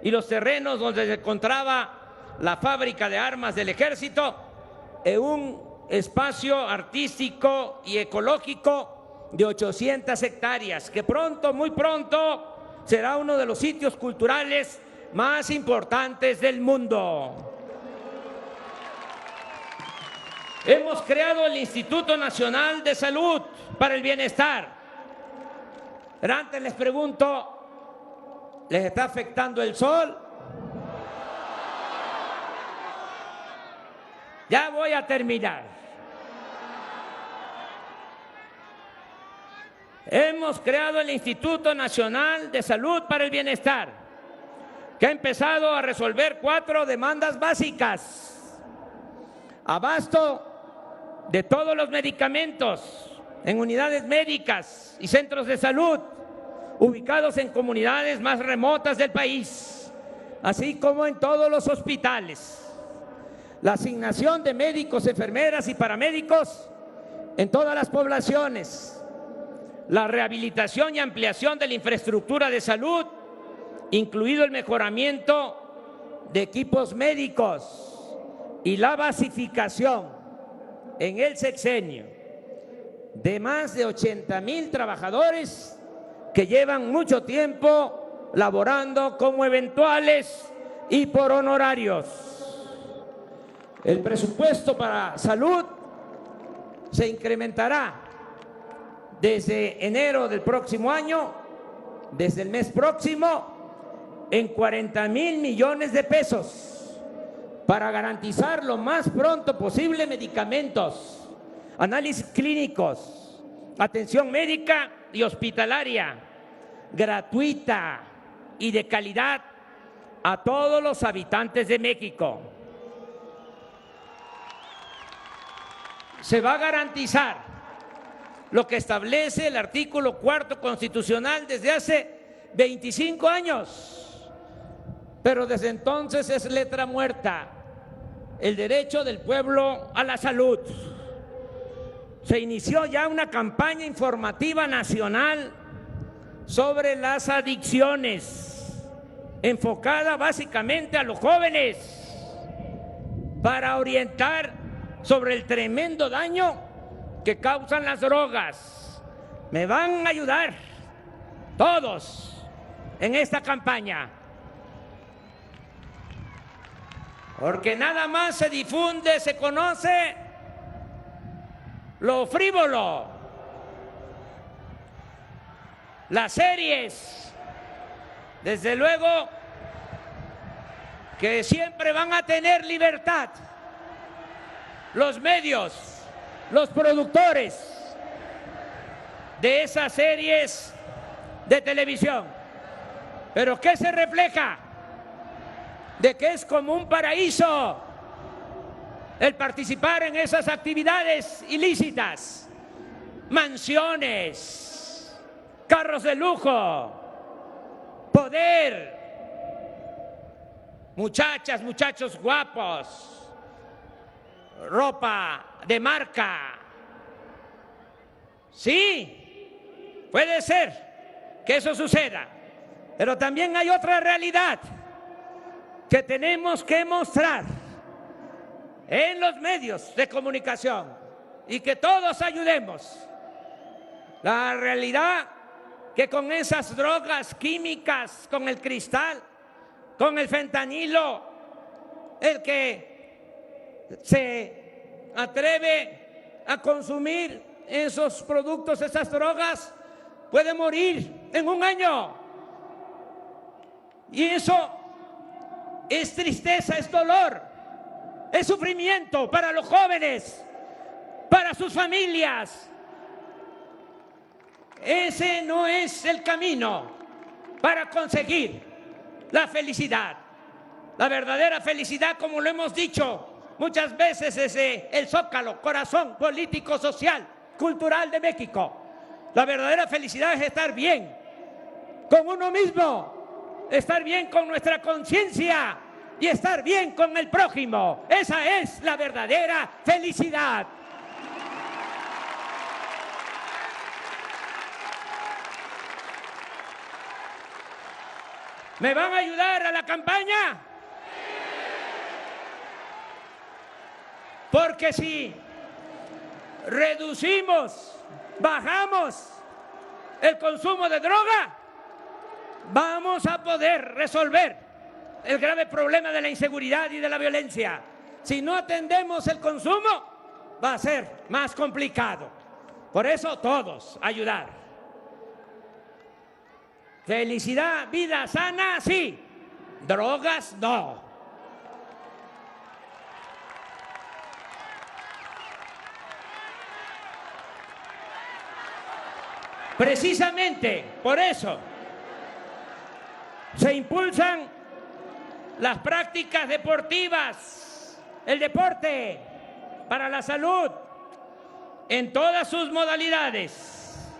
y los terrenos donde se encontraba la fábrica de armas del ejército en un espacio artístico y ecológico de 800 hectáreas, que pronto, muy pronto, será uno de los sitios culturales más importantes del mundo. Hemos creado el Instituto Nacional de Salud para el Bienestar. Pero antes les pregunto, ¿les está afectando el sol? Ya voy a terminar. Hemos creado el Instituto Nacional de Salud para el Bienestar, que ha empezado a resolver 4 demandas básicas: abasto de todos los medicamentos en unidades médicas y centros de salud ubicados en comunidades más remotas del país, así como en todos los hospitales; la asignación de médicos, enfermeras y paramédicos en todas las poblaciones; la rehabilitación y ampliación de la infraestructura de salud, incluido el mejoramiento de equipos médicos; y la basificación en el sexenio de más de 80,000 trabajadores que llevan mucho tiempo laborando como eventuales y por honorarios. El presupuesto para salud se incrementará desde enero del próximo año, desde el mes próximo, en 40,000 millones de pesos para garantizar lo más pronto posible medicamentos, análisis clínicos, atención médica y hospitalaria gratuita y de calidad a todos los habitantes de México. Se va a garantizar lo que establece el artículo 4º constitucional desde hace 25 años, pero desde entonces es letra muerta: el derecho del pueblo a la salud. Se inició ya una campaña informativa nacional sobre las adicciones, enfocada básicamente a los jóvenes, para orientar sobre el tremendo daño que causan las drogas. Me van a ayudar todos en esta campaña, porque nada más se difunde, se conoce lo frívolo, las series, desde luego que siempre van a tener libertad los medios, los productores de esas series de televisión. ¿Pero qué se refleja? De que es como un paraíso el participar en esas actividades ilícitas: mansiones, carros de lujo, poder, muchachas, muchachos guapos, ropa de marca. Sí, puede ser que eso suceda, pero también hay otra realidad que tenemos que mostrar en los medios de comunicación y que todos ayudemos. La realidad que con esas drogas químicas, con el cristal, con el fentanilo, el que se atreve a consumir esos productos, esas drogas, puede morir en un año. Y eso es tristeza, es dolor, es sufrimiento para los jóvenes, para sus familias. Ese no es el camino para conseguir la felicidad. La verdadera felicidad, como lo hemos dicho muchas veces desde el Zócalo, corazón político, social, cultural de México. La verdadera felicidad es estar bien con uno mismo, estar bien con nuestra conciencia y estar bien con el prójimo. Esa es la verdadera felicidad. ¿Me van a ayudar a la campaña? Porque si reducimos, bajamos el consumo de droga, vamos a poder resolver el grave problema de la inseguridad y de la violencia. Si no atendemos el consumo, va a ser más complicado. Por eso todos ayudar. Felicidad, vida sana, sí. Drogas, no. Precisamente por eso se impulsan las prácticas deportivas, el deporte para la salud en todas sus modalidades.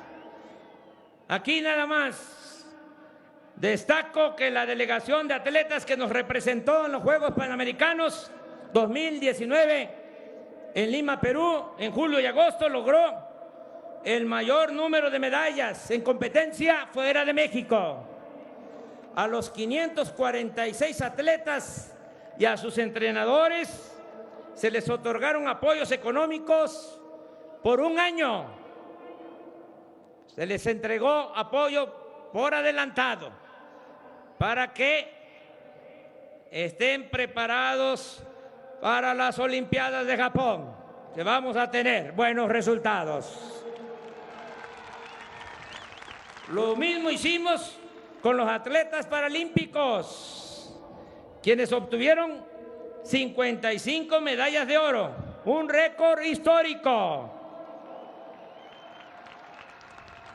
Aquí nada más destaco que la delegación de atletas que nos representó en los Juegos Panamericanos 2019 en Lima, Perú, en julio y agosto, logró el mayor número de medallas en competencia fuera de México. A los 546 atletas y a sus entrenadores se les otorgaron apoyos económicos por un año. Se les entregó apoyo por adelantado para que estén preparados para las Olimpiadas de Japón, que vamos a tener buenos resultados. Lo mismo hicimos con los atletas paralímpicos, quienes obtuvieron 55 medallas de oro, un récord histórico.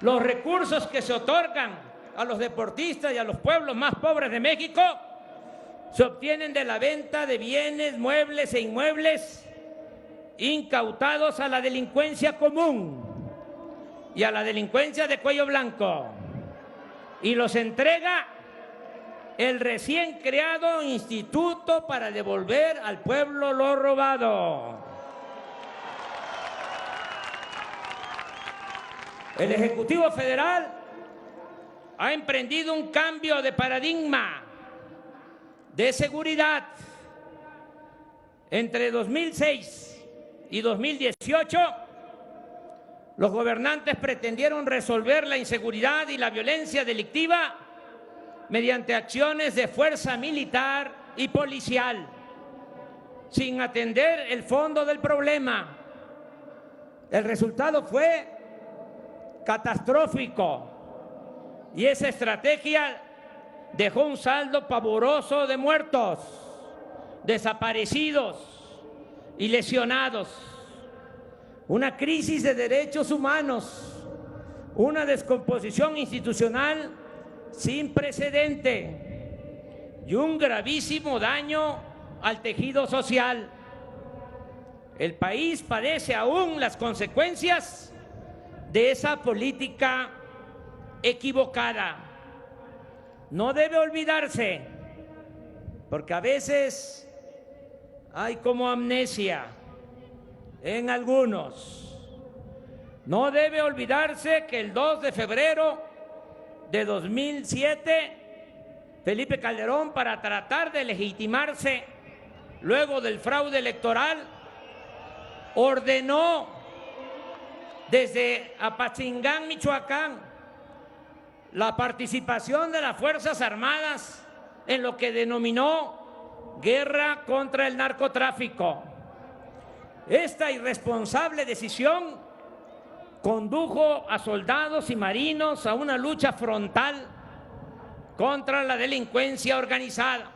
Los recursos que se otorgan a los deportistas y a los pueblos más pobres de México se obtienen de la venta de bienes, muebles e inmuebles incautados a la delincuencia común y a la delincuencia de cuello blanco, y los entrega el recién creado Instituto para devolver al pueblo lo robado. El Ejecutivo Federal ha emprendido un cambio de paradigma de seguridad. Entre 2006 y 2018, los gobernantes pretendieron resolver la inseguridad y la violencia delictiva mediante acciones de fuerza militar y policial, sin atender el fondo del problema. El resultado fue catastrófico y esa estrategia dejó un saldo pavoroso de muertos, desaparecidos y lesionados. Una crisis de derechos humanos, una descomposición institucional sin precedente y un gravísimo daño al tejido social. El país padece aún las consecuencias de esa política equivocada. No debe olvidarse porque a veces hay como amnesia en algunos. No debe olvidarse que el 2 de febrero de 2007, Felipe Calderón, para tratar de legitimarse luego del fraude electoral, ordenó desde Apatzingán, Michoacán, la participación de las Fuerzas Armadas en lo que denominó guerra contra el narcotráfico. Esta irresponsable decisión condujo a soldados y marinos a una lucha frontal contra la delincuencia organizada,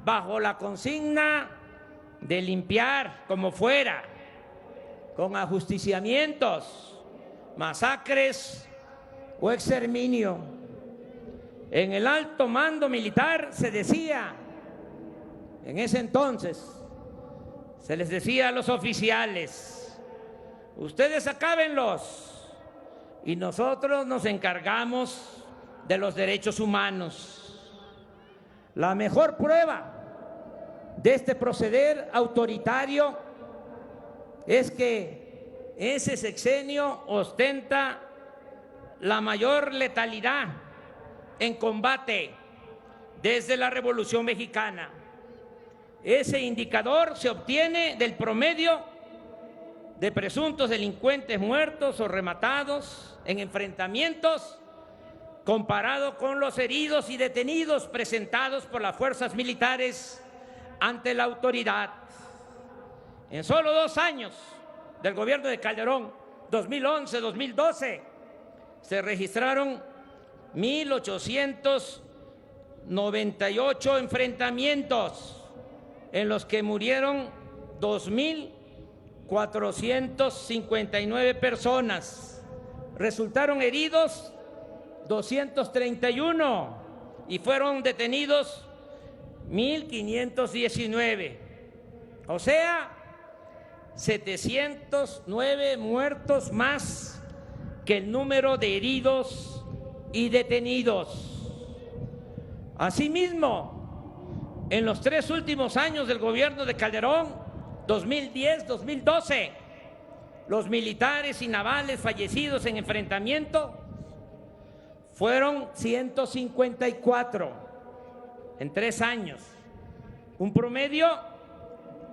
bajo la consigna de limpiar como fuera, con ajusticiamientos, masacres o exterminio. En el alto mando militar se decía, en ese entonces, se les decía a los oficiales: ustedes acábenlos y nosotros nos encargamos de los derechos humanos. La mejor prueba de este proceder autoritario es que ese sexenio ostenta la mayor letalidad en combate desde la Revolución Mexicana. Ese indicador se obtiene del promedio de presuntos delincuentes muertos o rematados en enfrentamientos comparado con los heridos y detenidos presentados por las fuerzas militares ante la autoridad. En solo 2 años del gobierno de Calderón, 2011-2012, se registraron 1,898 enfrentamientos, en los que murieron 2,459 personas. Resultaron heridos 231 y fueron detenidos 1,519. O sea, 709 muertos más que el número de heridos y detenidos. Asimismo, en los 3 últimos años del gobierno de Calderón, 2010-2012, los militares y navales fallecidos en enfrentamiento fueron 154 en 3 años, un promedio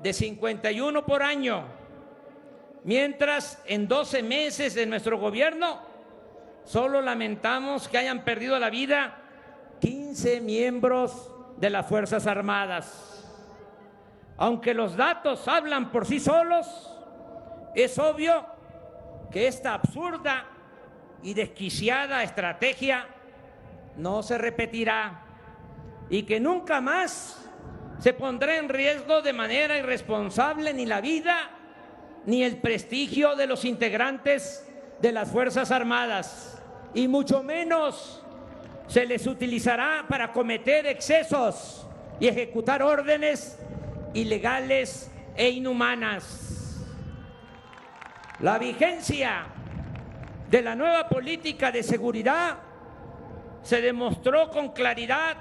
de 51 por año, mientras en 12 meses de nuestro gobierno solo lamentamos que hayan perdido la vida 15 miembros de las Fuerzas Armadas. Aunque los datos hablan por sí solos, es obvio que esta absurda y desquiciada estrategia no se repetirá y que nunca más se pondrá en riesgo de manera irresponsable ni la vida ni el prestigio de los integrantes de las Fuerzas Armadas, y mucho menos se les utilizará para cometer excesos y ejecutar órdenes ilegales e inhumanas. La vigencia de la nueva política de seguridad se demostró con claridad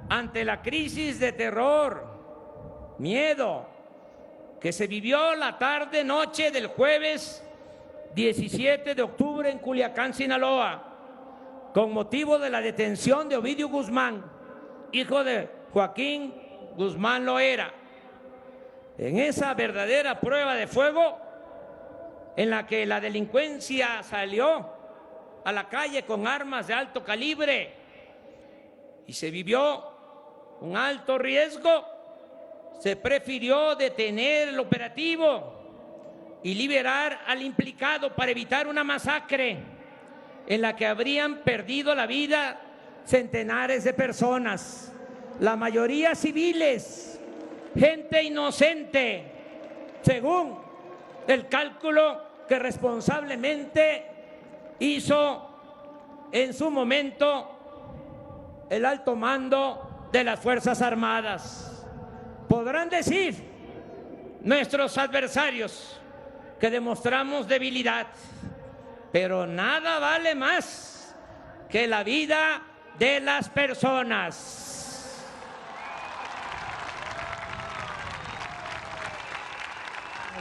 ante la crisis de terror, miedo, que se vivió la tarde-noche del jueves 17 de octubre en Culiacán, Sinaloa, con motivo de la detención de Ovidio Guzmán, hijo de Joaquín Guzmán Loera. En esa verdadera prueba de fuego, en la que la delincuencia salió a la calle con armas de alto calibre y se vivió un alto riesgo, se prefirió detener el operativo y liberar al implicado para evitar una masacre en la que habrían perdido la vida centenares de personas, la mayoría civiles, gente inocente, según el cálculo que responsablemente hizo en su momento el alto mando de las Fuerzas Armadas. Podrán decir nuestros adversarios que demostramos debilidad, pero nada vale más que la vida de las personas.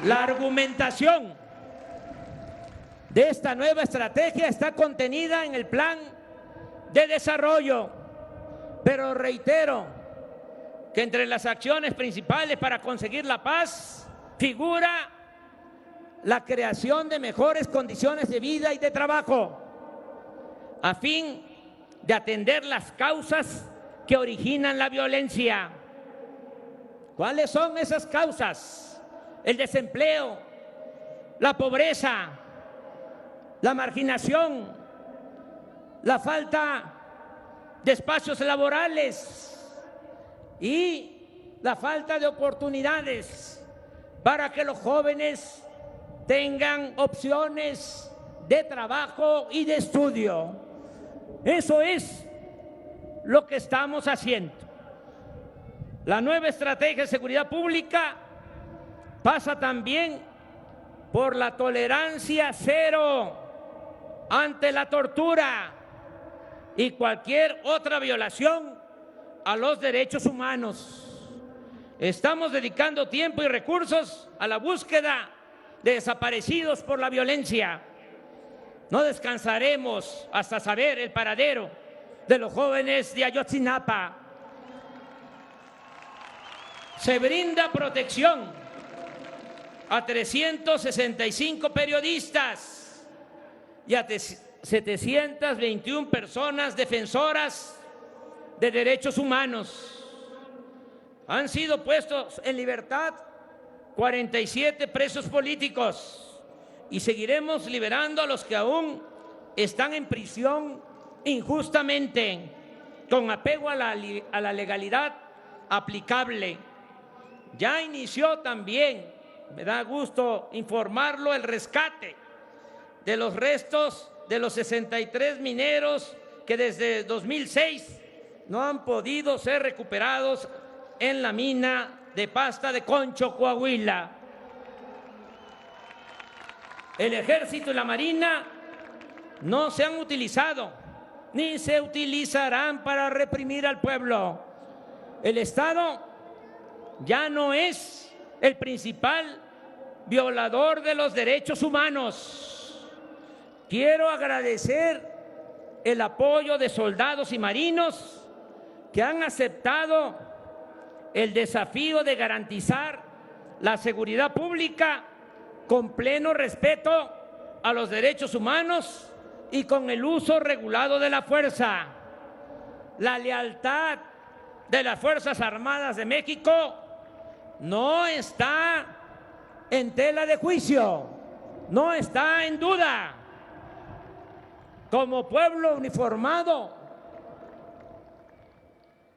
La argumentación de esta nueva estrategia está contenida en el plan de desarrollo, pero reitero que entre las acciones principales para conseguir la paz figura la creación de mejores condiciones de vida y de trabajo, a fin de atender las causas que originan la violencia. ¿Cuáles son esas causas? El desempleo, la pobreza, la marginación, la falta de espacios laborales y la falta de oportunidades para que los jóvenes tengan opciones de trabajo y de estudio. Eso es lo que estamos haciendo. La nueva estrategia de seguridad pública pasa también por la tolerancia cero ante la tortura y cualquier otra violación a los derechos humanos. Estamos dedicando tiempo y recursos a la búsqueda de desaparecidos por la violencia. No descansaremos hasta saber el paradero de los jóvenes de Ayotzinapa. Se brinda protección a 365 periodistas y a 721 personas defensoras de derechos humanos. Han sido puestos en libertad 47 presos políticos y seguiremos liberando a los que aún están en prisión injustamente, con apego a la legalidad aplicable. Ya inició también, me da gusto informarlo, el rescate de los restos de los 63 mineros que desde 2006 no han podido ser recuperados en la mina de Pasta de Concho, Coahuila. El Ejército y la Marina no se han utilizado ni se utilizarán para reprimir al pueblo. El Estado ya no es el principal violador de los derechos humanos. Quiero agradecer el apoyo de soldados y marinos que han aceptado el desafío de garantizar la seguridad pública con pleno respeto a los derechos humanos y con el uso regulado de la fuerza. La lealtad de las Fuerzas Armadas de México no está en tela de juicio, no está en duda. Como pueblo uniformado,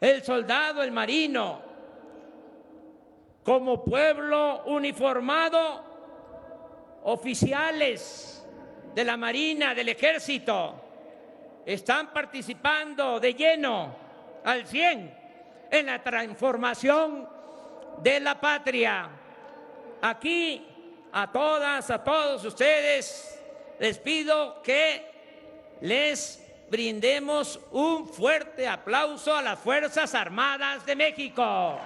el soldado, el marino, como pueblo uniformado, oficiales de la Marina, del Ejército, están participando de lleno, al 100, en la transformación de la patria. Aquí, a todas, a todos ustedes, les pido que les brindemos un fuerte aplauso a las Fuerzas Armadas de México.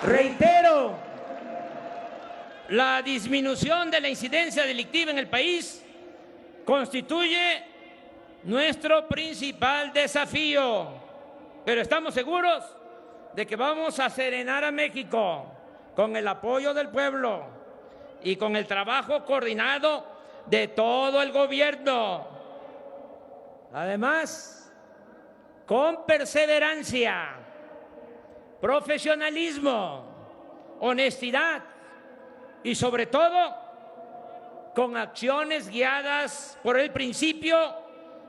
Reitero, la disminución de la incidencia delictiva en el país constituye nuestro principal desafío, pero estamos seguros de que vamos a serenar a México con el apoyo del pueblo y con el trabajo coordinado de todo el gobierno. Además, con perseverancia, profesionalismo, honestidad y sobre todo con acciones guiadas por el principio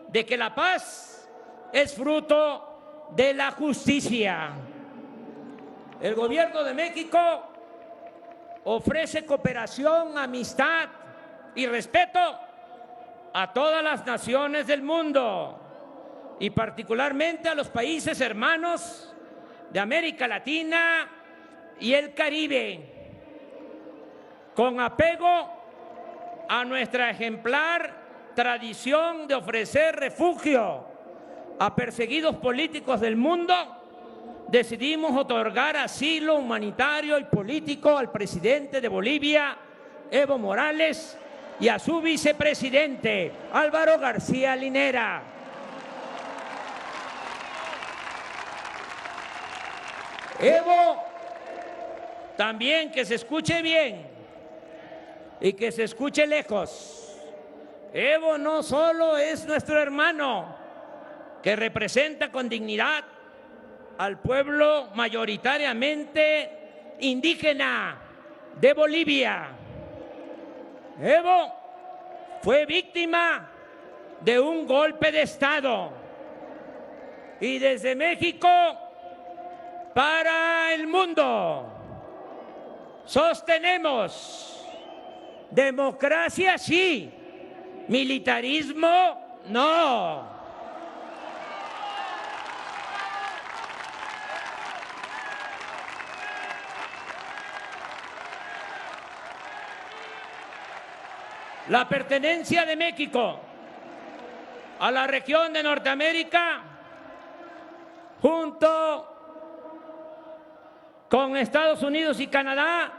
de que la paz es fruto de la justicia. El Gobierno de México ofrece cooperación, amistad y respeto a todas las naciones del mundo y particularmente a los países hermanos de América Latina y el Caribe, con apego a nuestra ejemplar tradición de ofrecer refugio a perseguidos políticos del mundo, decidimos otorgar asilo humanitario y político al presidente de Bolivia, Evo Morales, y a su vicepresidente, Álvaro García Linera. Evo, también que se escuche bien y que se escuche lejos, Evo no solo es nuestro hermano, que representa con dignidad al pueblo mayoritariamente indígena de Bolivia. Evo fue víctima de un golpe de Estado y desde México para el mundo sostenemos: democracia sí, militarismo no. La pertenencia de México a la región de Norteamérica, junto con Estados Unidos y Canadá,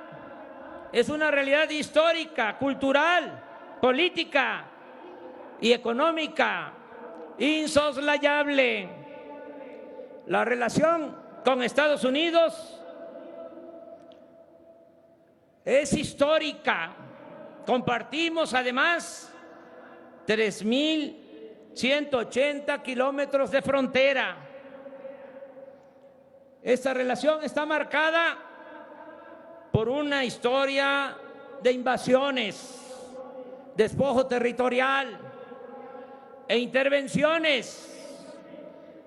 es una realidad histórica, cultural, política y económica insoslayable. La relación con Estados Unidos es histórica. Compartimos además 3.180 kilómetros de frontera. Esta relación está marcada por una historia de invasiones, despojo territorial e intervenciones,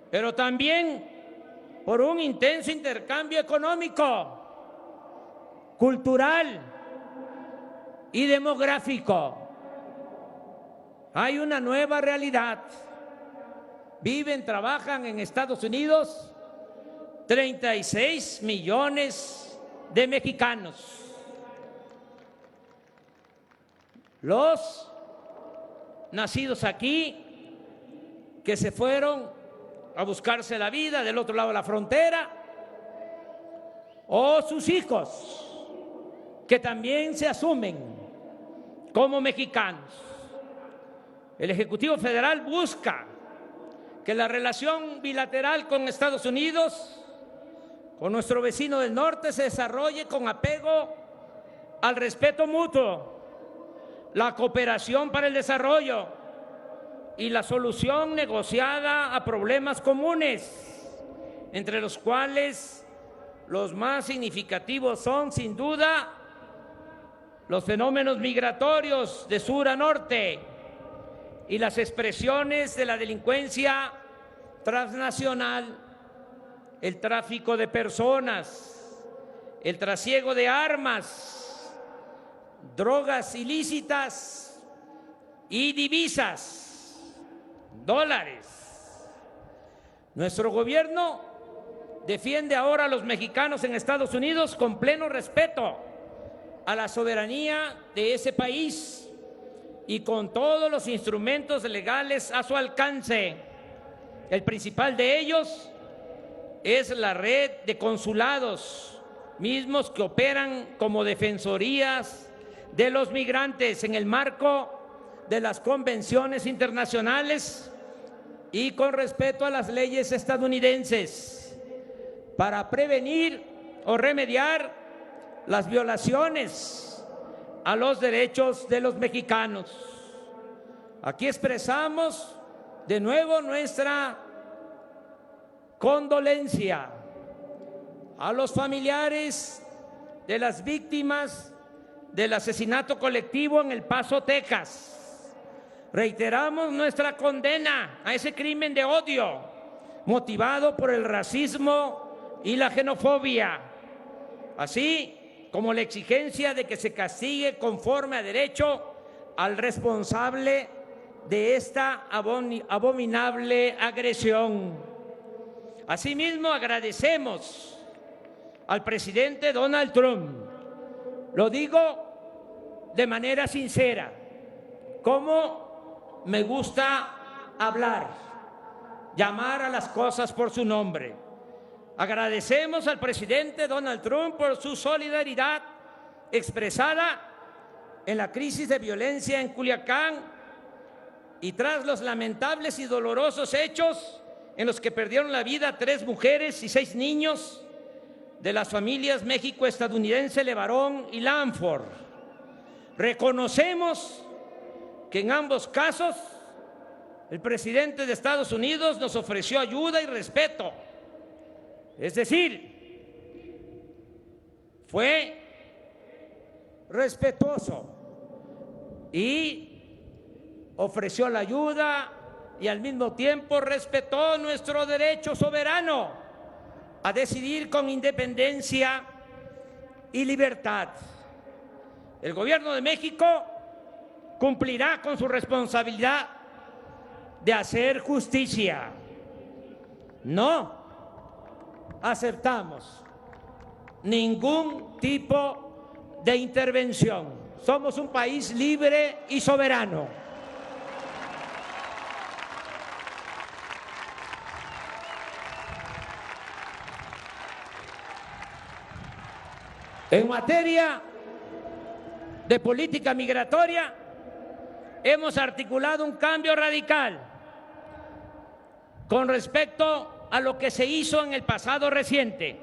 pero también por un intenso intercambio económico, cultural y demográfico. Hay una nueva realidad. Viven, trabajan en Estados Unidos 36 millones de mexicanos. Los nacidos aquí, que se fueron a buscarse la vida del otro lado de la frontera, o sus hijos, que también se asumen como mexicanos. El Ejecutivo Federal busca que la relación bilateral con Estados Unidos, con nuestro vecino del norte, se desarrolle con apego al respeto mutuo, la cooperación para el desarrollo y la solución negociada a problemas comunes, entre los cuales los más significativos son, sin duda, los fenómenos migratorios de sur a norte y las expresiones de la delincuencia transnacional, el tráfico de personas, el trasiego de armas, drogas ilícitas y divisas, dólares. Nuestro gobierno defiende ahora a los mexicanos en Estados Unidos con pleno respeto a la soberanía de ese país y con todos los instrumentos legales a su alcance. El principal de ellos es la red de consulados, mismos que operan como defensorías de los migrantes en el marco de las convenciones internacionales y con respeto a las leyes estadounidenses, para prevenir o remediar las violaciones a los derechos de los mexicanos. Aquí expresamos de nuevo nuestra condolencia a los familiares de las víctimas del asesinato colectivo en El Paso, Texas. Reiteramos nuestra condena a ese crimen de odio motivado por el racismo y la xenofobia, así como la exigencia de que se castigue conforme a derecho al responsable de esta abominable agresión. Asimismo, agradecemos al presidente Donald Trump. Lo digo de manera sincera, como me gusta hablar, llamar a las cosas por su nombre. Agradecemos al presidente Donald Trump por su solidaridad expresada en la crisis de violencia en Culiacán y tras los lamentables y dolorosos hechos en los que perdieron la vida 3 mujeres y 6 niños de las familias méxico-estadounidense Levarón y Lanford. Reconocemos que en ambos casos el presidente de Estados Unidos nos ofreció ayuda y respeto. Es decir, fue respetuoso y ofreció la ayuda y al mismo tiempo respetó nuestro derecho soberano a decidir con independencia y libertad. El gobierno de México cumplirá con su responsabilidad de hacer justicia. No aceptamos ningún tipo de intervención. Somos un país libre y soberano. En materia de política migratoria, hemos articulado un cambio radical con respecto a lo que se hizo en el pasado reciente.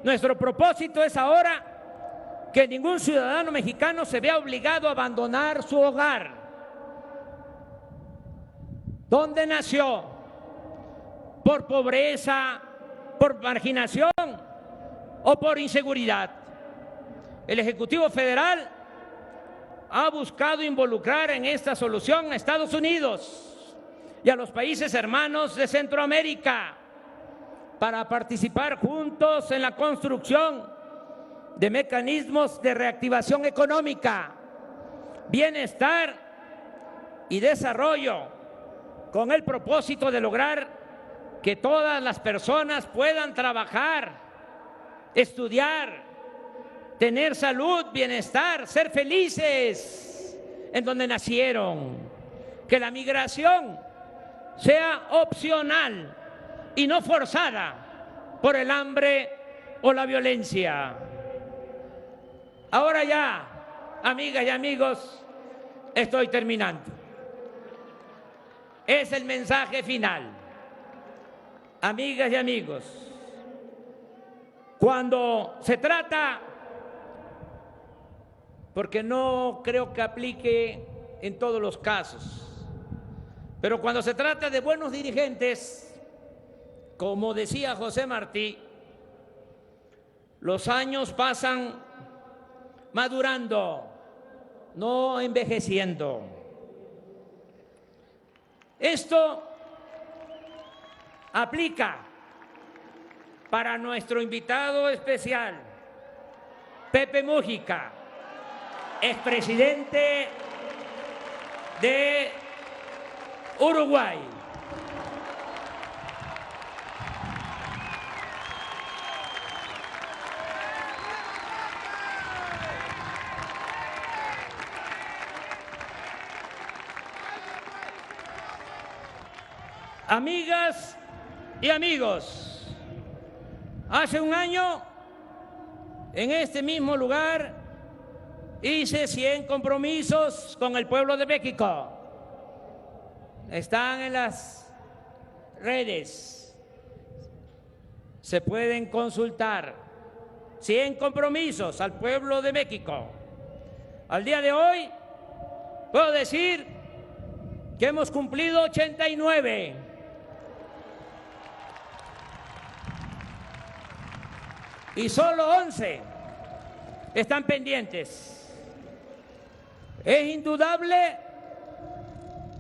Nuestro propósito es ahora que ningún ciudadano mexicano se vea obligado a abandonar su hogar, donde nació, por pobreza, por marginación o por inseguridad. El Ejecutivo Federal ha buscado involucrar en esta solución a Estados Unidos y a los países hermanos de Centroamérica para participar juntos en la construcción de mecanismos de reactivación económica, bienestar y desarrollo, con el propósito de lograr que todas las personas puedan trabajar, estudiar, tener salud, bienestar, ser felices en donde nacieron, que la migración sea opcional y no forzada por el hambre o la violencia. Ahora ya, amigas y amigos, estoy terminando. Es el mensaje final. Amigas y amigos, cuando se trata, porque no creo que aplique en todos los casos, pero cuando se trata de buenos dirigentes, como decía José Martí, los años pasan madurando, no envejeciendo. Esto aplica para nuestro invitado especial, Pepe Mújica, expresidente de Uruguay. Amigas y amigos, hace un año, en este mismo lugar, hice 100 compromisos con el pueblo de México. Están en las redes, se pueden consultar. 100 compromisos al pueblo de México. Al día de hoy, puedo decir que hemos cumplido 89. Y solo 11 están pendientes. Es indudable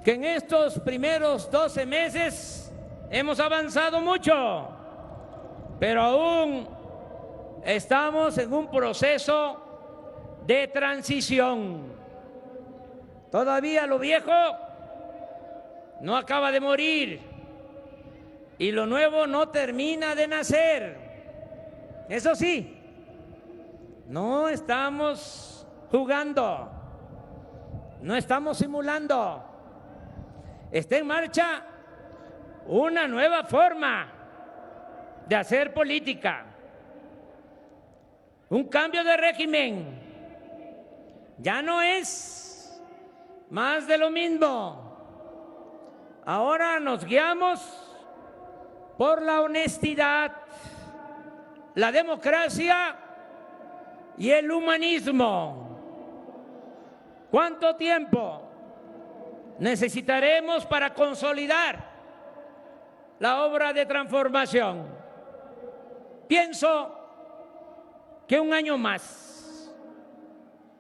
que en estos primeros 12 meses hemos avanzado mucho, pero aún estamos en un proceso de transición. Todavía lo viejo no acaba de morir y lo nuevo no termina de nacer. Eso sí, no estamos jugando, no estamos simulando. Está en marcha una nueva forma de hacer política, un cambio de régimen. Ya no es más de lo mismo. Ahora nos guiamos por la honestidad, la democracia y el humanismo. ¿Cuánto tiempo necesitaremos para consolidar la obra de transformación? Pienso que un año más.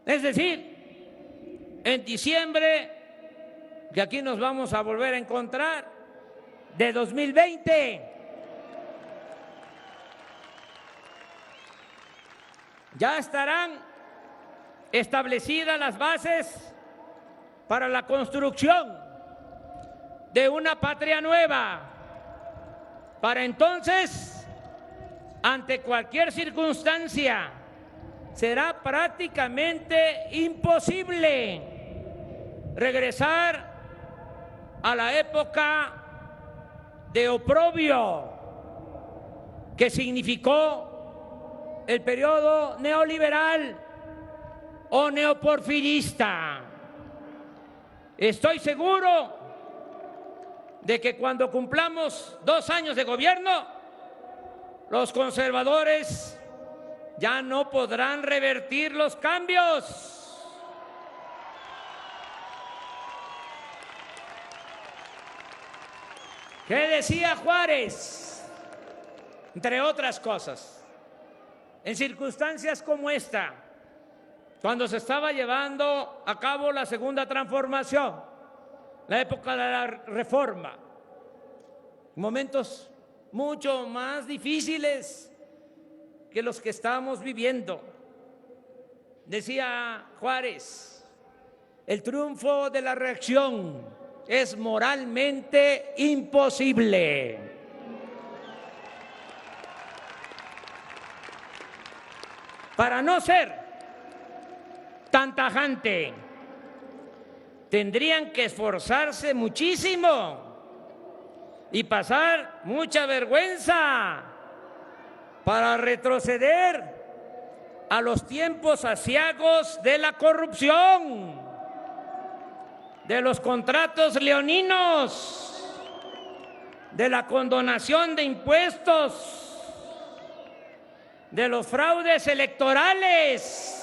Es decir, en diciembre, que aquí nos vamos a volver a encontrar, de 2020. Ya estarán establecidas las bases para la construcción de una patria nueva. Para entonces, ante cualquier circunstancia, será prácticamente imposible regresar a la época de oprobio que significó el periodo neoliberal o neoporfirista. Estoy seguro de que cuando cumplamos 2 años de gobierno, los conservadores ya no podrán revertir los cambios. ¿Qué decía Juárez? Entre otras cosas, en circunstancias como esta, cuando se estaba llevando a cabo la segunda transformación, la época de la Reforma, momentos mucho más difíciles que los que estamos viviendo. Decía Juárez, el triunfo de la reacción es moralmente imposible. Para no ser tan tajante, tendrían que esforzarse muchísimo y pasar mucha vergüenza para retroceder a los tiempos aciagos de la corrupción, de los contratos leoninos, de la condonación de impuestos, de los fraudes electorales,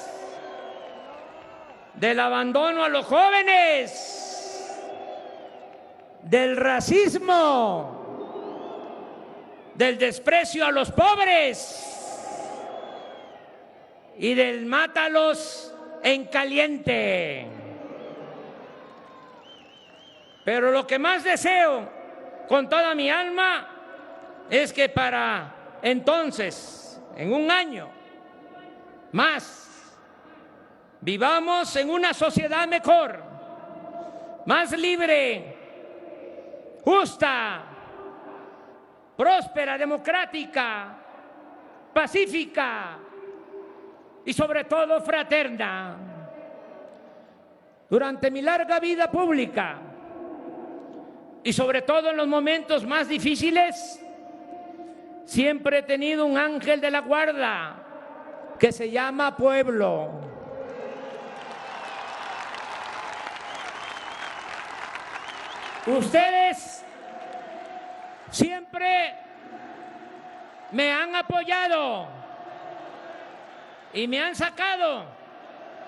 del abandono a los jóvenes, del racismo, del desprecio a los pobres y del mátalos en caliente. Pero lo que más deseo con toda mi alma es que para entonces, en un año más, vivamos en una sociedad mejor, más libre, justa, próspera, democrática, pacífica y sobre todo fraterna. Durante mi larga vida pública y sobre todo en los momentos más difíciles, siempre he tenido un ángel de la guarda que se llama pueblo. Ustedes siempre me han apoyado y me han sacado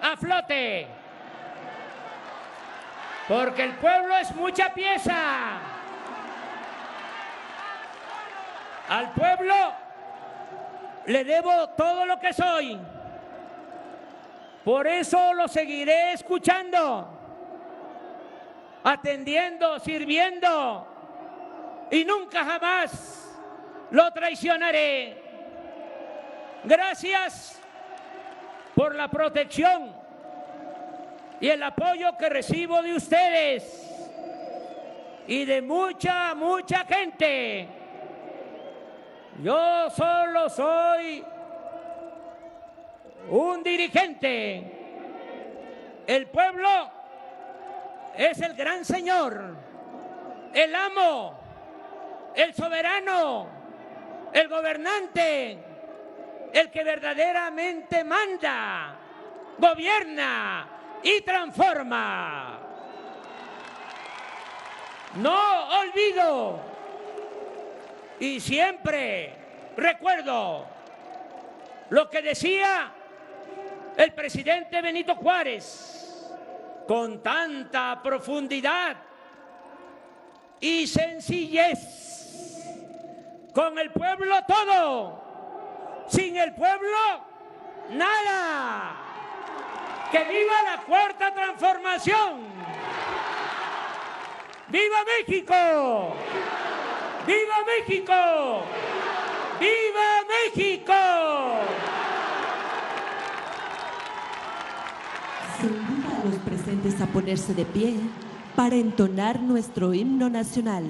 a flote, porque el pueblo es mucha pieza. Al pueblo le debo todo lo que soy. Por eso lo seguiré escuchando, atendiendo, sirviendo, y nunca jamás lo traicionaré. Gracias por la protección y el apoyo que recibo de ustedes y de mucha, mucha gente. Yo solo soy un dirigente. El pueblo es el gran señor, el amo, el soberano, el gobernante, el que verdaderamente manda, gobierna y transforma. No olvido y siempre recuerdo lo que decía el presidente Benito Juárez con tanta profundidad y sencillez: con el pueblo todo, sin el pueblo nada. ¡Que viva la cuarta transformación! ¡Viva México! ¡Viva México! ¡Viva México! Se invita a los presentes a ponerse de pie para entonar nuestro himno nacional.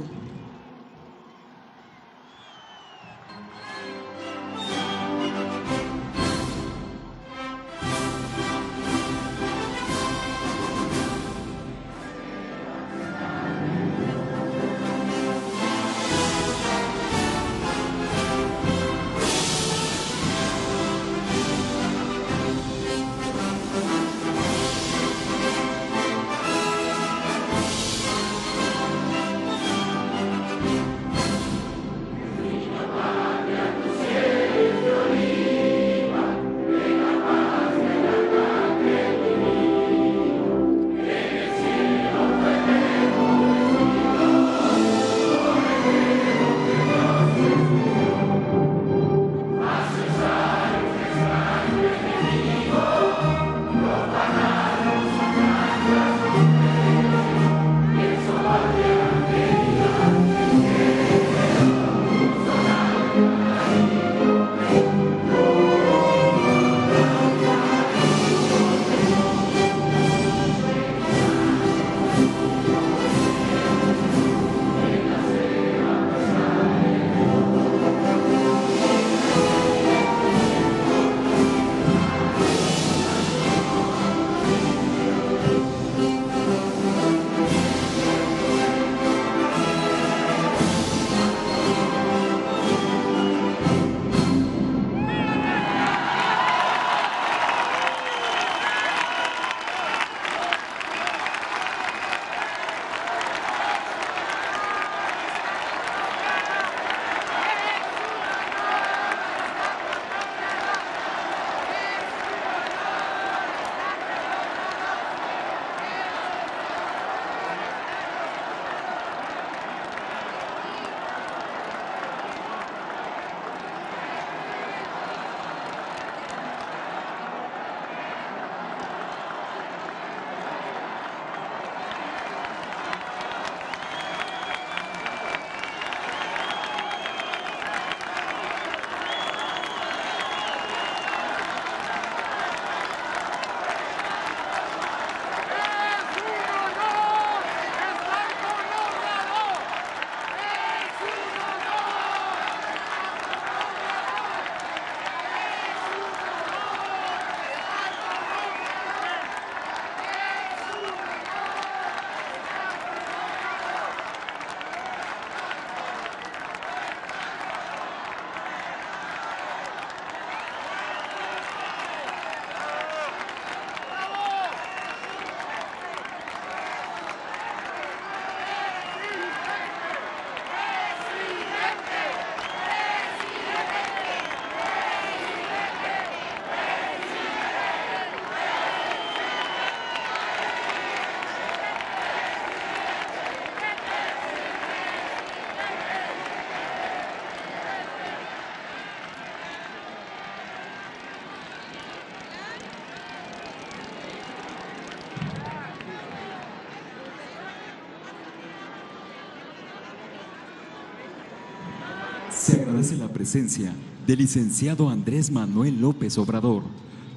Se agradece la presencia del licenciado Andrés Manuel López Obrador,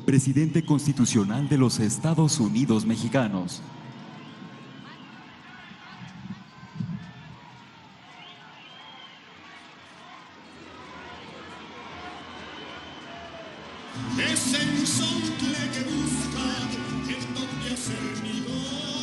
presidente constitucional de los Estados Unidos mexicanos. ¡Viva es el sonsontle que busca en donde hacer nido.